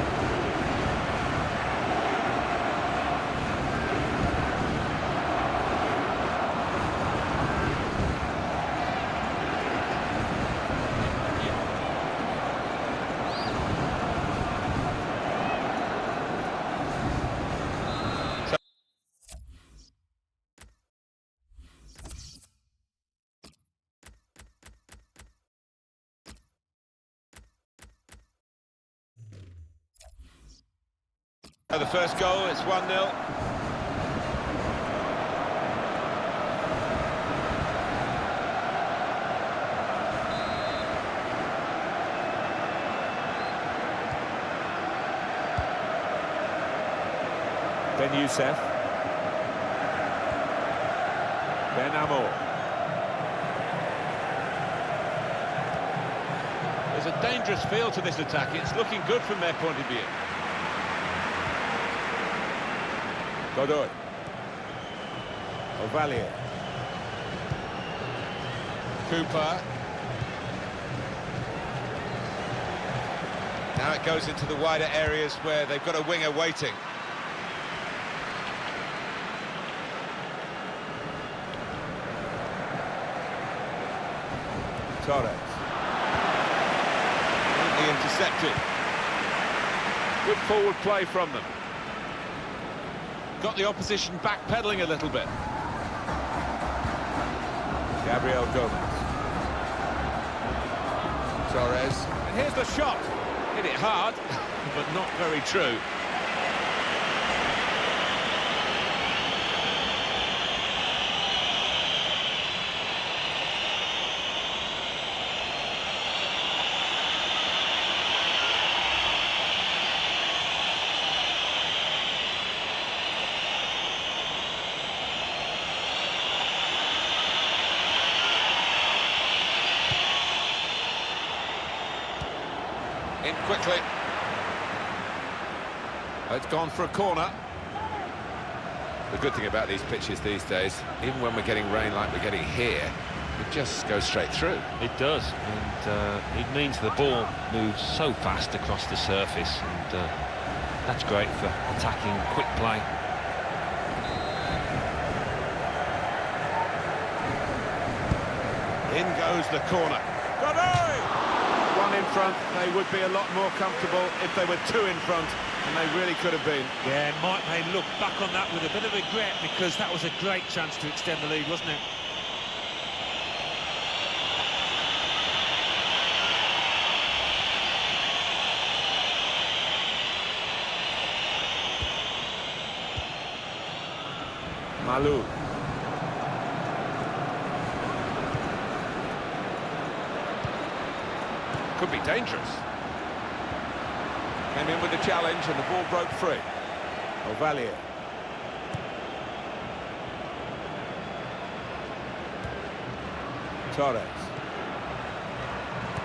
The first goal, it's 1-0. Ben Youssef. Ben Amor. There's a dangerous feel to this attack. It's looking good from their point of view. Godoy. Ovalier. Cooper. Now it goes into the wider areas where they've got a winger waiting. Torres. Neatly intercepted. Good forward play from them. Got the opposition backpedaling a little bit. Gabriel Gomez. Torres. And here's the shot. Hit it hard, but not very true. In quickly. It's gone for a corner. The good thing about these pitches these days, even when we're getting rain like we're getting here, it just goes straight through. It does, and it means the ball moves so fast across the surface, and That's great for attacking, quick play. In goes the corner. One in front, they would be a lot more comfortable if they were two in front, and they really could have been. Yeah, Mike may look back on that with a bit of regret, because that was a great chance to extend the lead, wasn't it? Malou. Could be dangerous. Came in with the challenge and the ball broke free. Ovalier. Torres.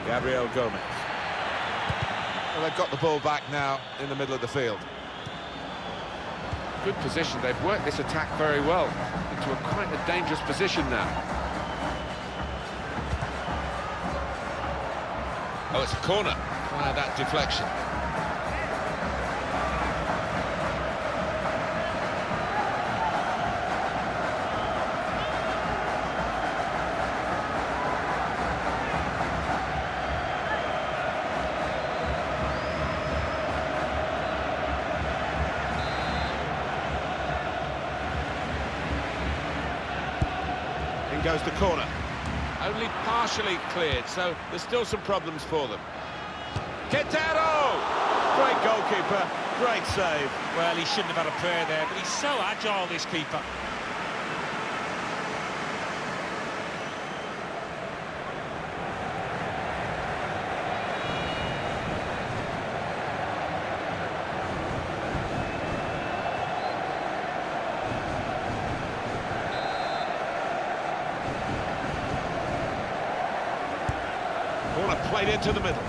Gabriel Gomez. Well, they've got the ball back now in the middle of the field. Good position. They've worked this attack very well into quite a dangerous position now. Oh, it's a corner. Wow, that deflection. In goes the corner. Only partially cleared, so there's still some problems for them. Quintero! Great goalkeeper, great save. Well, he shouldn't have had a prayer there, but he's so agile, this keeper. Corner played into the middle.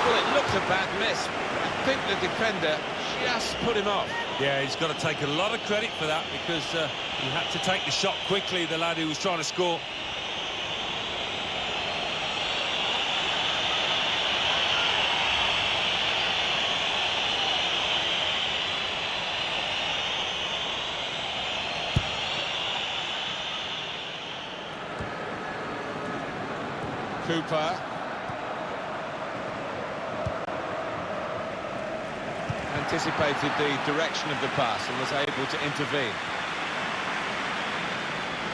Well, it looked a bad miss. I think the defender just put him off. Yeah, he's got to take a lot of credit for that, because he had to take the shot quickly, the lad who was trying to score. Cooper. Anticipated the direction of the pass and was able to intervene.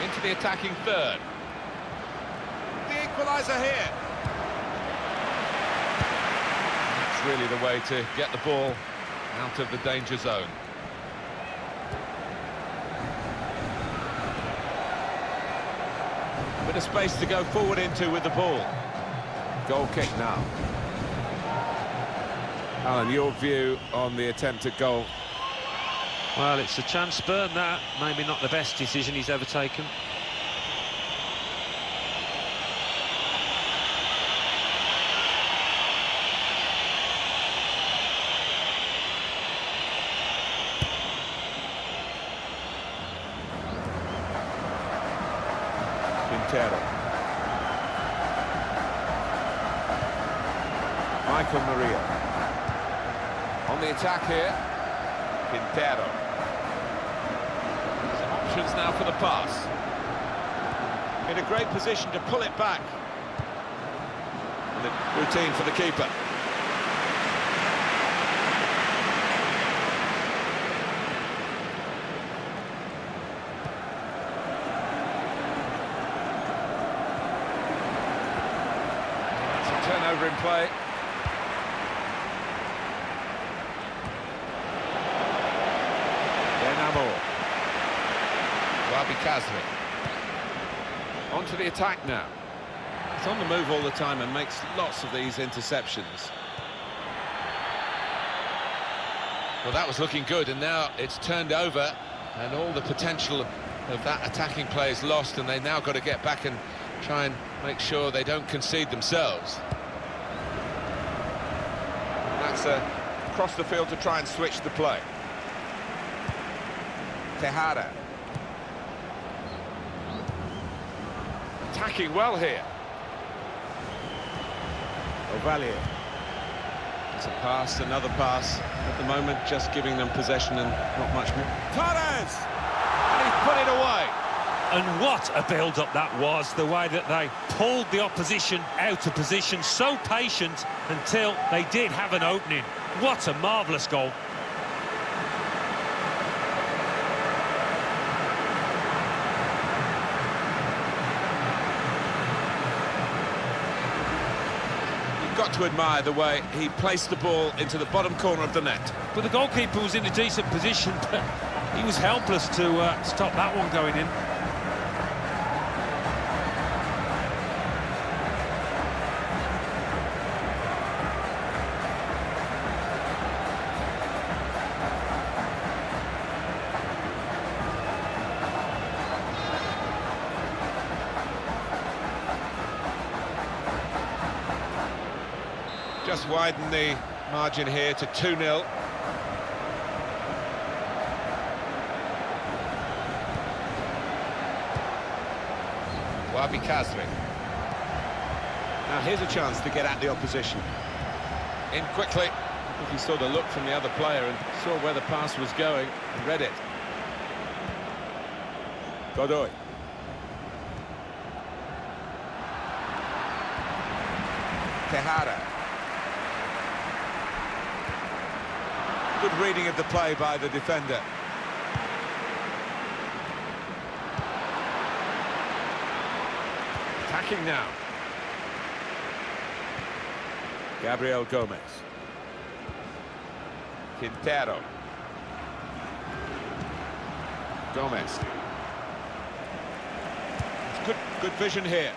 Into the attacking third. The equaliser here. That's really the way to get the ball out of the danger zone. Bit of space to go forward into with the ball. Goal kick now. Alan, your view on the attempt at goal? Well, it's a chance spurned, that. Maybe not the best decision he's ever taken. Quintero. Michael Maria. On the attack here, Quintero. Some options now for the pass. In a great position to pull it back. And the routine for the keeper. It's a turnover in play. Kazri. Onto the attack now. He's on the move all the time and makes lots of these interceptions. Well, that was looking good, and now it's turned over, and all the potential of that attacking play is lost, and they've now got to get back and try and make sure they don't concede themselves. That's across the field to try and switch the play. Tejada. Attacking well here. Ovalier. It's a pass, another pass. At the moment, just giving them possession and not much more. Tunez! And he's put it away. And what a build-up that was, the way that they pulled the opposition out of position, so patient until they did have an opening. What a marvellous goal. Got to admire the way he placed the ball into the bottom corner of the net. But the goalkeeper was in a decent position, but he was helpless to stop that one going in. Just widen the margin here to 2-0. Wabi Kazri. Now here's a chance to get at the opposition. In quickly. I think he saw the look from the other player and saw where the pass was going and read it. Godoy. Tejada. Good reading of the play by the defender. Attacking now. Gabriel Gomez. Quintero. Gomez. It's good vision here.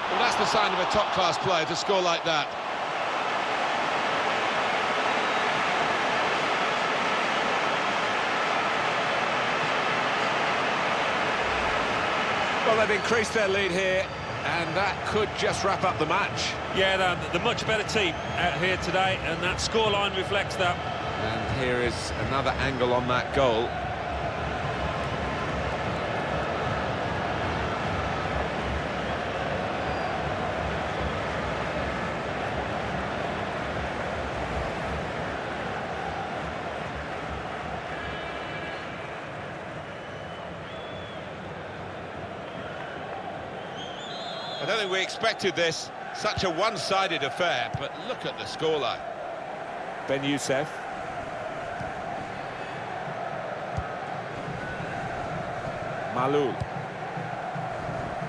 Well, that's the sign of a top-class player to score like that. Well, they've increased their lead here, and that could just wrap up the match. Yeah, the much better team out here today, and that scoreline reflects that. And here is another angle on that goal. I don't think we expected this, such a one-sided affair, but look at the scoreline. Ben Youssef. Malul.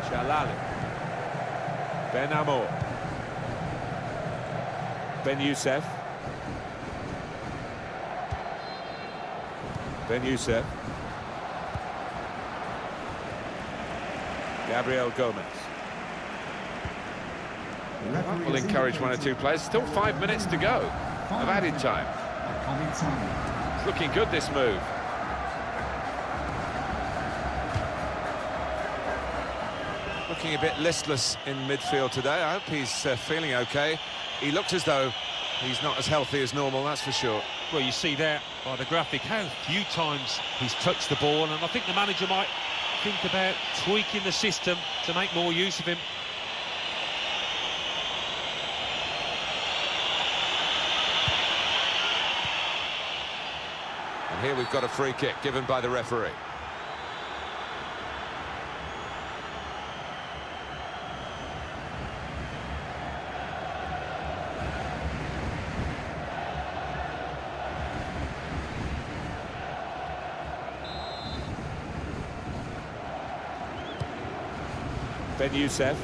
Shalali. Ben Amor. Ben Youssef. Ben Youssef. Gabriel Gomez. Will encourage one or two players. Still 5 minutes to go of added time. It's looking good, this move. Looking a bit listless in midfield today. I hope he's feeling okay. He looks as though he's not as healthy as normal, that's for sure. Well, you see there by the graphic how few times he's touched the ball, and I think the manager might think about tweaking the system to make more use of him. And here we've got a free kick given by the referee. Ben Youssef.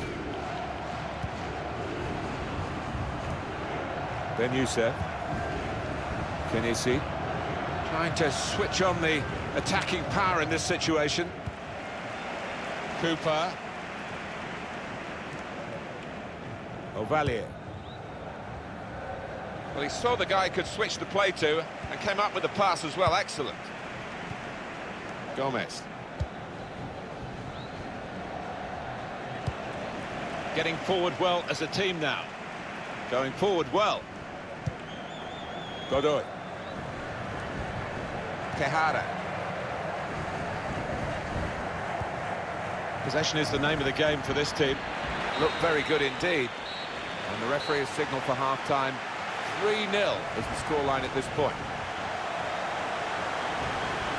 Ben Youssef. Kenesi. Trying to switch on the attacking power in this situation. Cooper. Ovalier. Well, he saw the guy could switch the play to and came up with the pass as well. Excellent. Gomez. Getting forward well as a team now. Going forward well. Godoy. Tejada. Possession is the name of the game for this team. Look very good indeed. And the referee has signalled for half-time 3-0 is the scoreline at this point.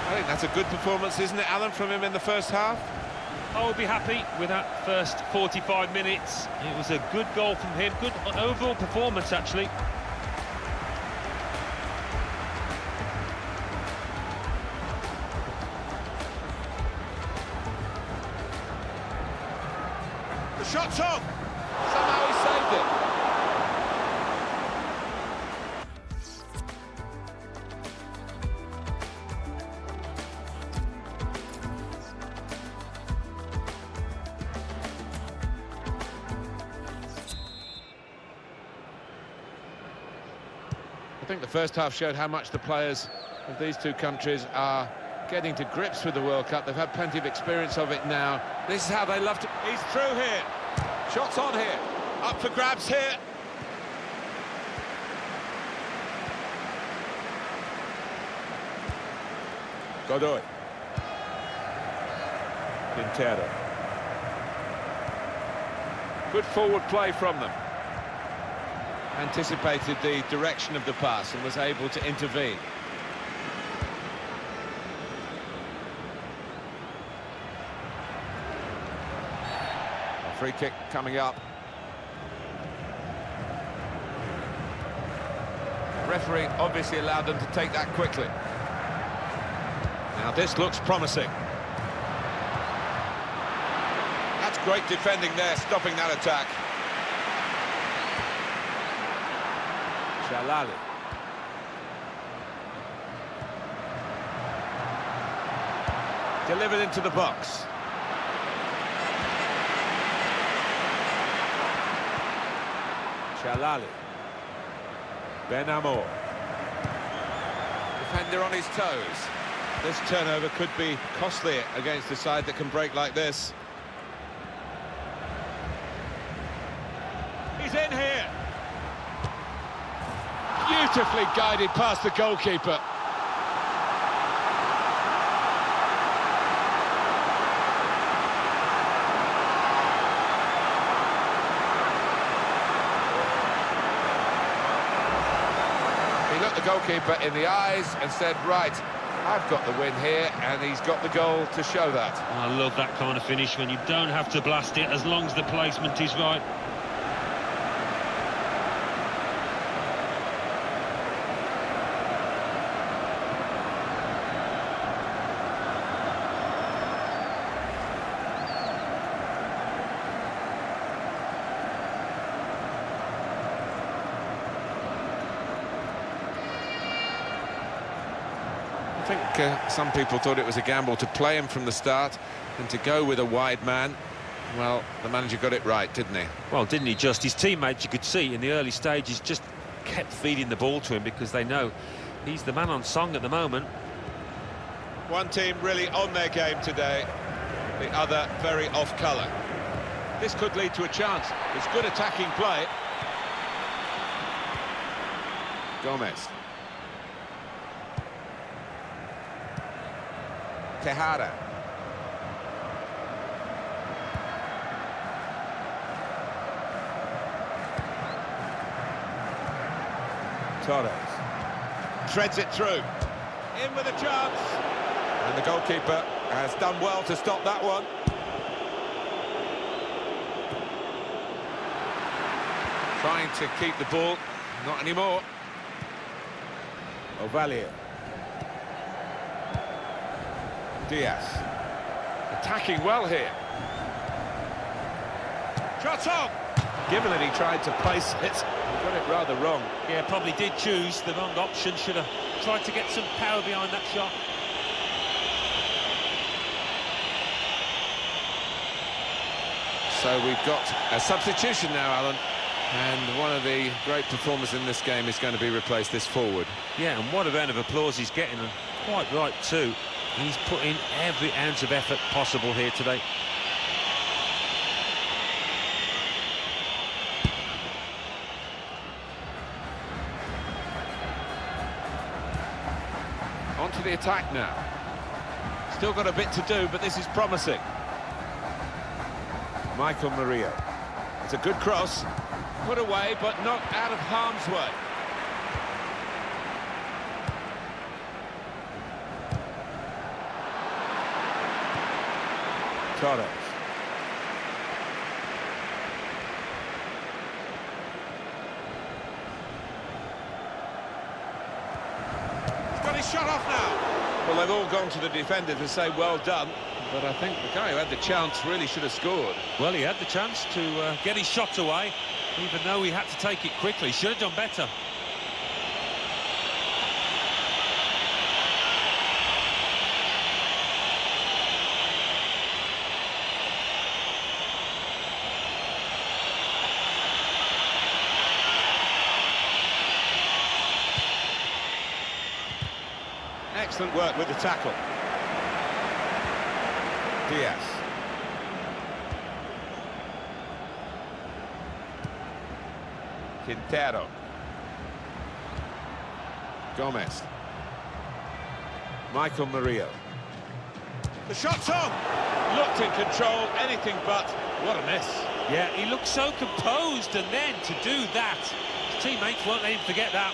I think that's a good performance, isn't it, Alan, from him in the first half? I will be happy with that first 45 minutes. It was a good goal from him, good overall performance, actually. The shot's on! Somehow he saved it. I think the first half showed how much the players of these two countries are getting to grips with the World Cup. They've had plenty of experience of it now. This is how they love to... He's through here. Shots on here. Up for grabs here. Godoy. Quintero. Good forward play from them. Anticipated the direction of the pass and was able to intervene. A free kick coming up. The referee obviously allowed them to take that quickly. Now this looks promising. That's great defending there, stopping that attack. Shalali. Delivered into the box. Shalali. Ben Amor. Defender on his toes. This turnover could be costly against a side that can break like this. He's in here. Beautifully guided past the goalkeeper. He looked the goalkeeper in the eyes and said, right, I've got the win here, and he's got the goal to show that. I love that kind of finish when you don't have to blast it as long as the placement is right. I think some people thought it was a gamble to play him from the start and to go with a wide man. Well, the manager got it right, didn't he? Well, didn't he just? His teammates, you could see in the early stages, just kept feeding the ball to him because they know he's the man on song at the moment. One team really on their game today, the other very off colour. This could lead to a chance. It's good attacking play. Gomez. Tejada. Torres. Threads it through. In with a chance. And the goalkeeper has done well to stop that one. Trying to keep the ball. Not anymore. Ovalle. Diaz. Attacking well here. Shot on! Given that he tried to place it, he got it rather wrong. Yeah, probably did choose the wrong option. Should have tried to get some power behind that shot. So we've got a substitution now, Alan. And one of the great performers in this game is going to be replaced, this forward. Yeah, and what a round of applause he's getting, and quite right too. He's put in every ounce of effort possible here today. On to the attack now. Still got a bit to do, but this is promising. Michael Murillo. It's a good cross. Put away, but not out of harm's way. Torres. He's got his shot off now. Well, they've all gone to the defender to say well done, but I think the guy who had the chance really should have scored. Well, he had the chance to get his shot away, even though he had to take it quickly. Should have done better. Excellent work with the tackle. Diaz. Quintero. Gomez. Michael Murillo. The shot's on! Looked in control, anything but. What a miss. Yeah, he looked so composed, and then to do that, his teammates won't let him forget that.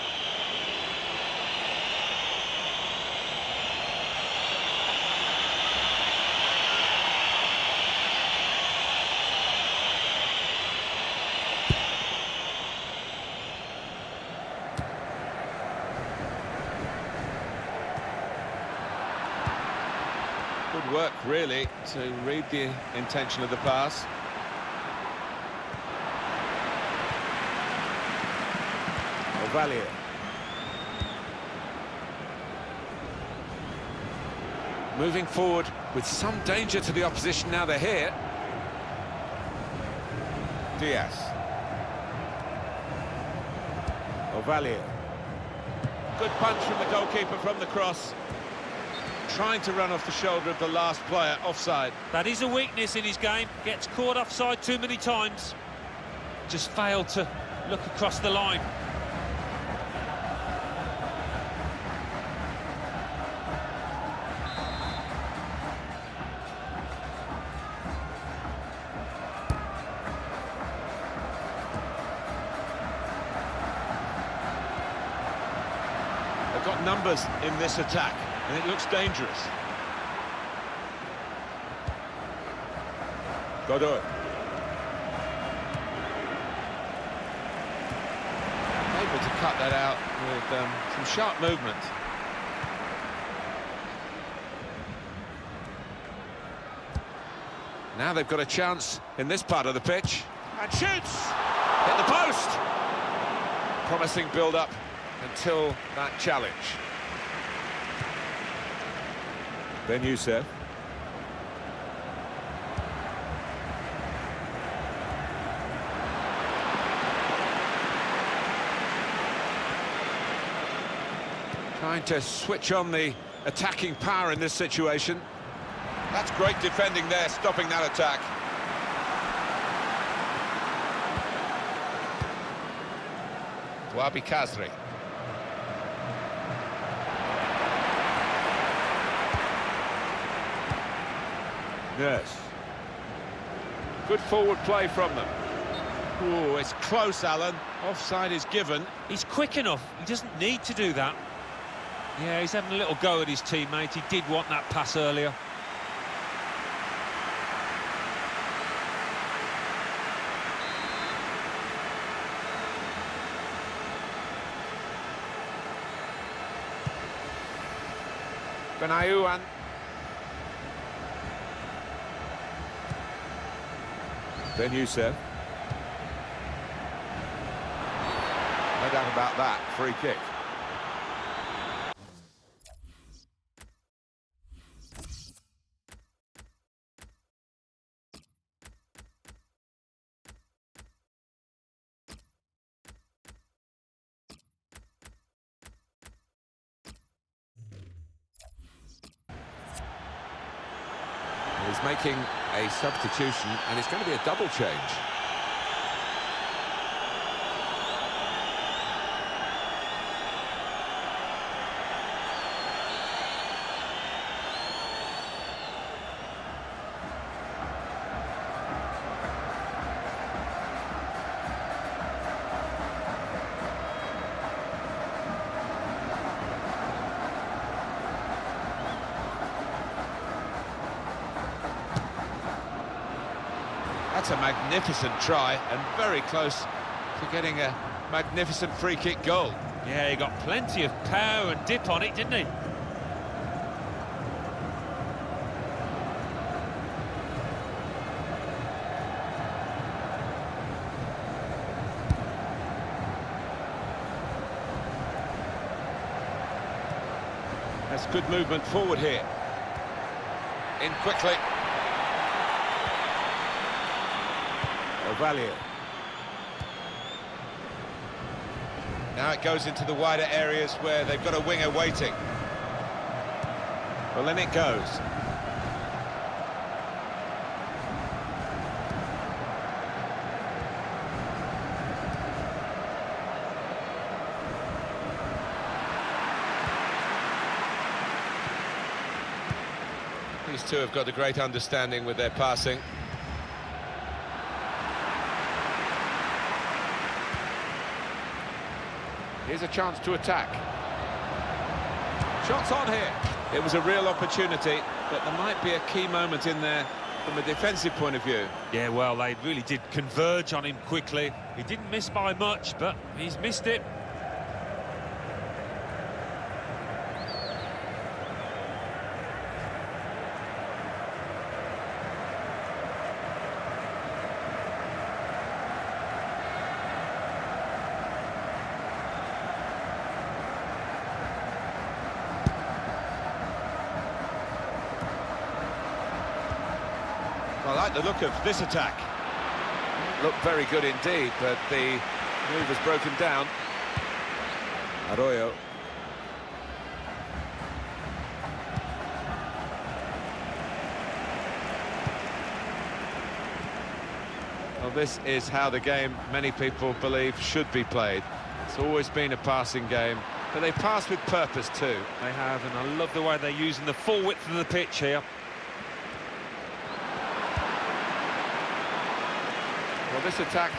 Good work, really, to read the intention of the pass. Valier. Moving forward with some danger to the opposition now they're here. Diaz. Valier. Good punch from the goalkeeper from the cross. Trying to run off the shoulder of the last player, offside. That is a weakness in his game. Gets caught offside too many times. Just failed to look across the line. They've got numbers in this attack, and it looks dangerous. Godoy. Able to cut that out with some sharp movement. Now they've got a chance in this part of the pitch. And shoots! Hit the post! Promising build-up until that challenge. Ben Youssef. Trying to switch on the attacking power in this situation. That's great defending there, stopping that attack. Wabi Kazri. Yes. Good forward play from them. Oh, it's close, Alan. Offside is given. He's quick enough. He doesn't need to do that. Yeah, he's having a little go at his teammate. He did want that pass earlier. Benayoun. Ben Youssef. No doubt about that. Free kick. He's making a substitution, and it's going to be a double change. That's a magnificent try and very close to getting a magnificent free-kick goal. Yeah, he got plenty of power and dip on it, didn't he? That's good movement forward here. In quickly. Ovalia. Now it goes into the wider areas where they've got a winger waiting. Well, in it goes. These two have got a great understanding with their passing. Here's a chance to attack. Shots on here. It was a real opportunity, but there might be a key moment in there from a defensive point of view. Yeah, well, they really did converge on him quickly. He didn't miss by much, but he's missed it. I like the look of this attack. Looked very good indeed, but the move has broken down. Arroyo. Well, this is how the game, many people believe, should be played. It's always been a passing game, but they pass with purpose too. They have, and I love the way they're using the full width of the pitch here. Well, this attack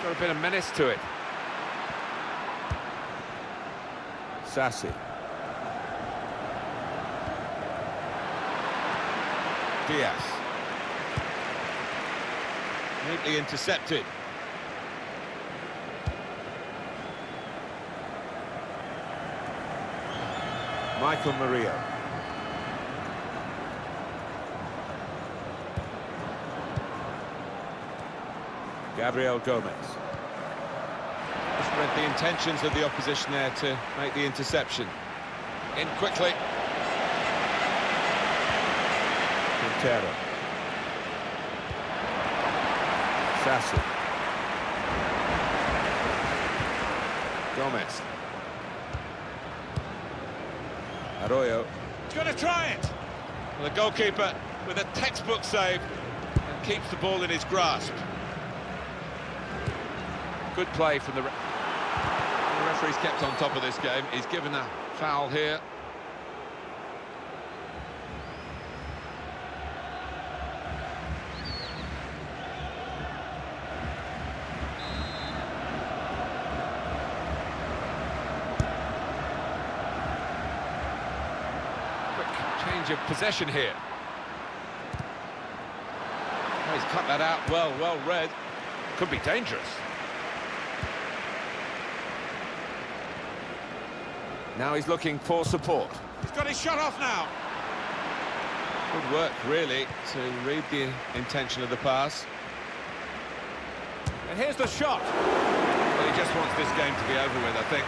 got a bit of menace to it. Sassi. Diaz. Neatly intercepted. Michael Murillo. Gabriel Gomez. Just read the intentions of the opposition there to make the interception. In quickly. Quintero. Sassi. Gomez. Arroyo. He's going to try it! Well, the goalkeeper with a textbook save and keeps the ball in his grasp. Good play from the referee's kept on top of this game. He's given a foul here. Quick change of possession here. Oh, he's cut that out well read. Could be dangerous. Now he's looking for support. He's got his shot off now. Good work, really, to read the intention of the pass. And here's the shot. Well, he just wants this game to be over with, I think.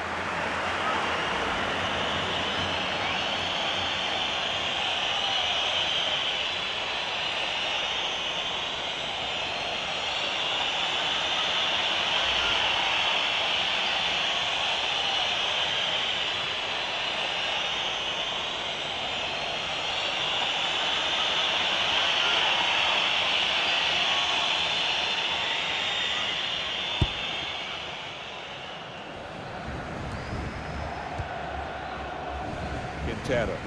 Quintero.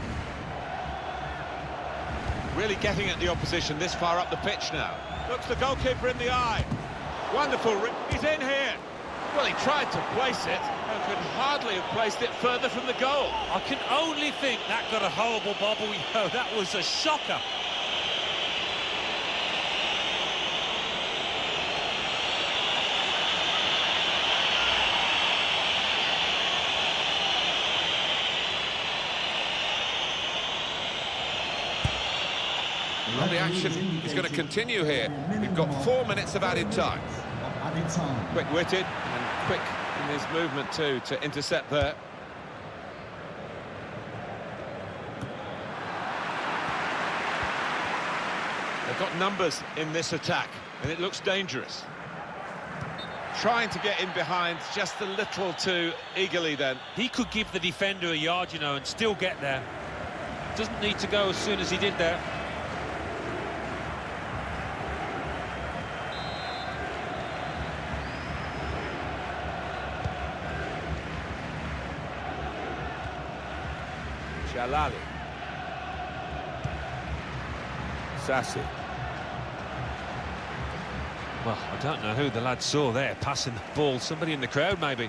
Really getting at the opposition this far up the pitch now. Looks the goalkeeper in the eye. Wonderful, he's in here. Well, he tried to place it, and could hardly have placed it further from the goal. I can only think that got a horrible bobble. Yo, that was a shocker. Well, the action is going to continue here. We've got 4 minutes of added time. Quick-witted and quick in his movement too to intercept there. They've got numbers in this attack, and it looks dangerous. Trying to get in behind just a little too eagerly then. He could give the defender a yard, you know, and still get there. Doesn't need to go as soon as he did there. Shalali. Sassi. Well, I don't know who the lad saw there passing the ball. Somebody in the crowd, maybe.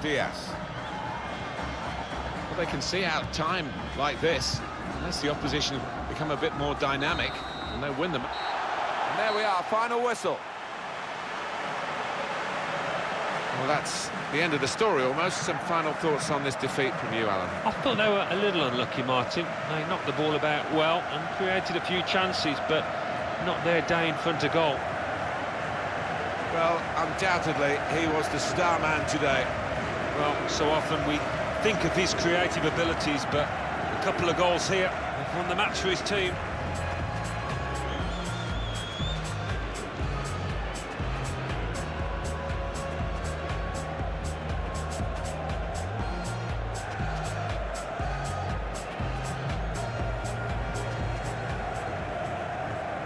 Diaz. Well, they can see out time like this, unless the opposition become a bit more dynamic, and they win them. And there we are, final whistle. Well, that's the end of the story almost. Some final thoughts on this defeat from you, Alan? I thought they were a little unlucky, Martin. They knocked the ball about well and created a few chances, but not their day in front of goal. Well, undoubtedly, he was the star man today. Well, so often we think of his creative abilities, but a couple of goals here have won the match for his team.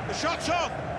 The shot's on!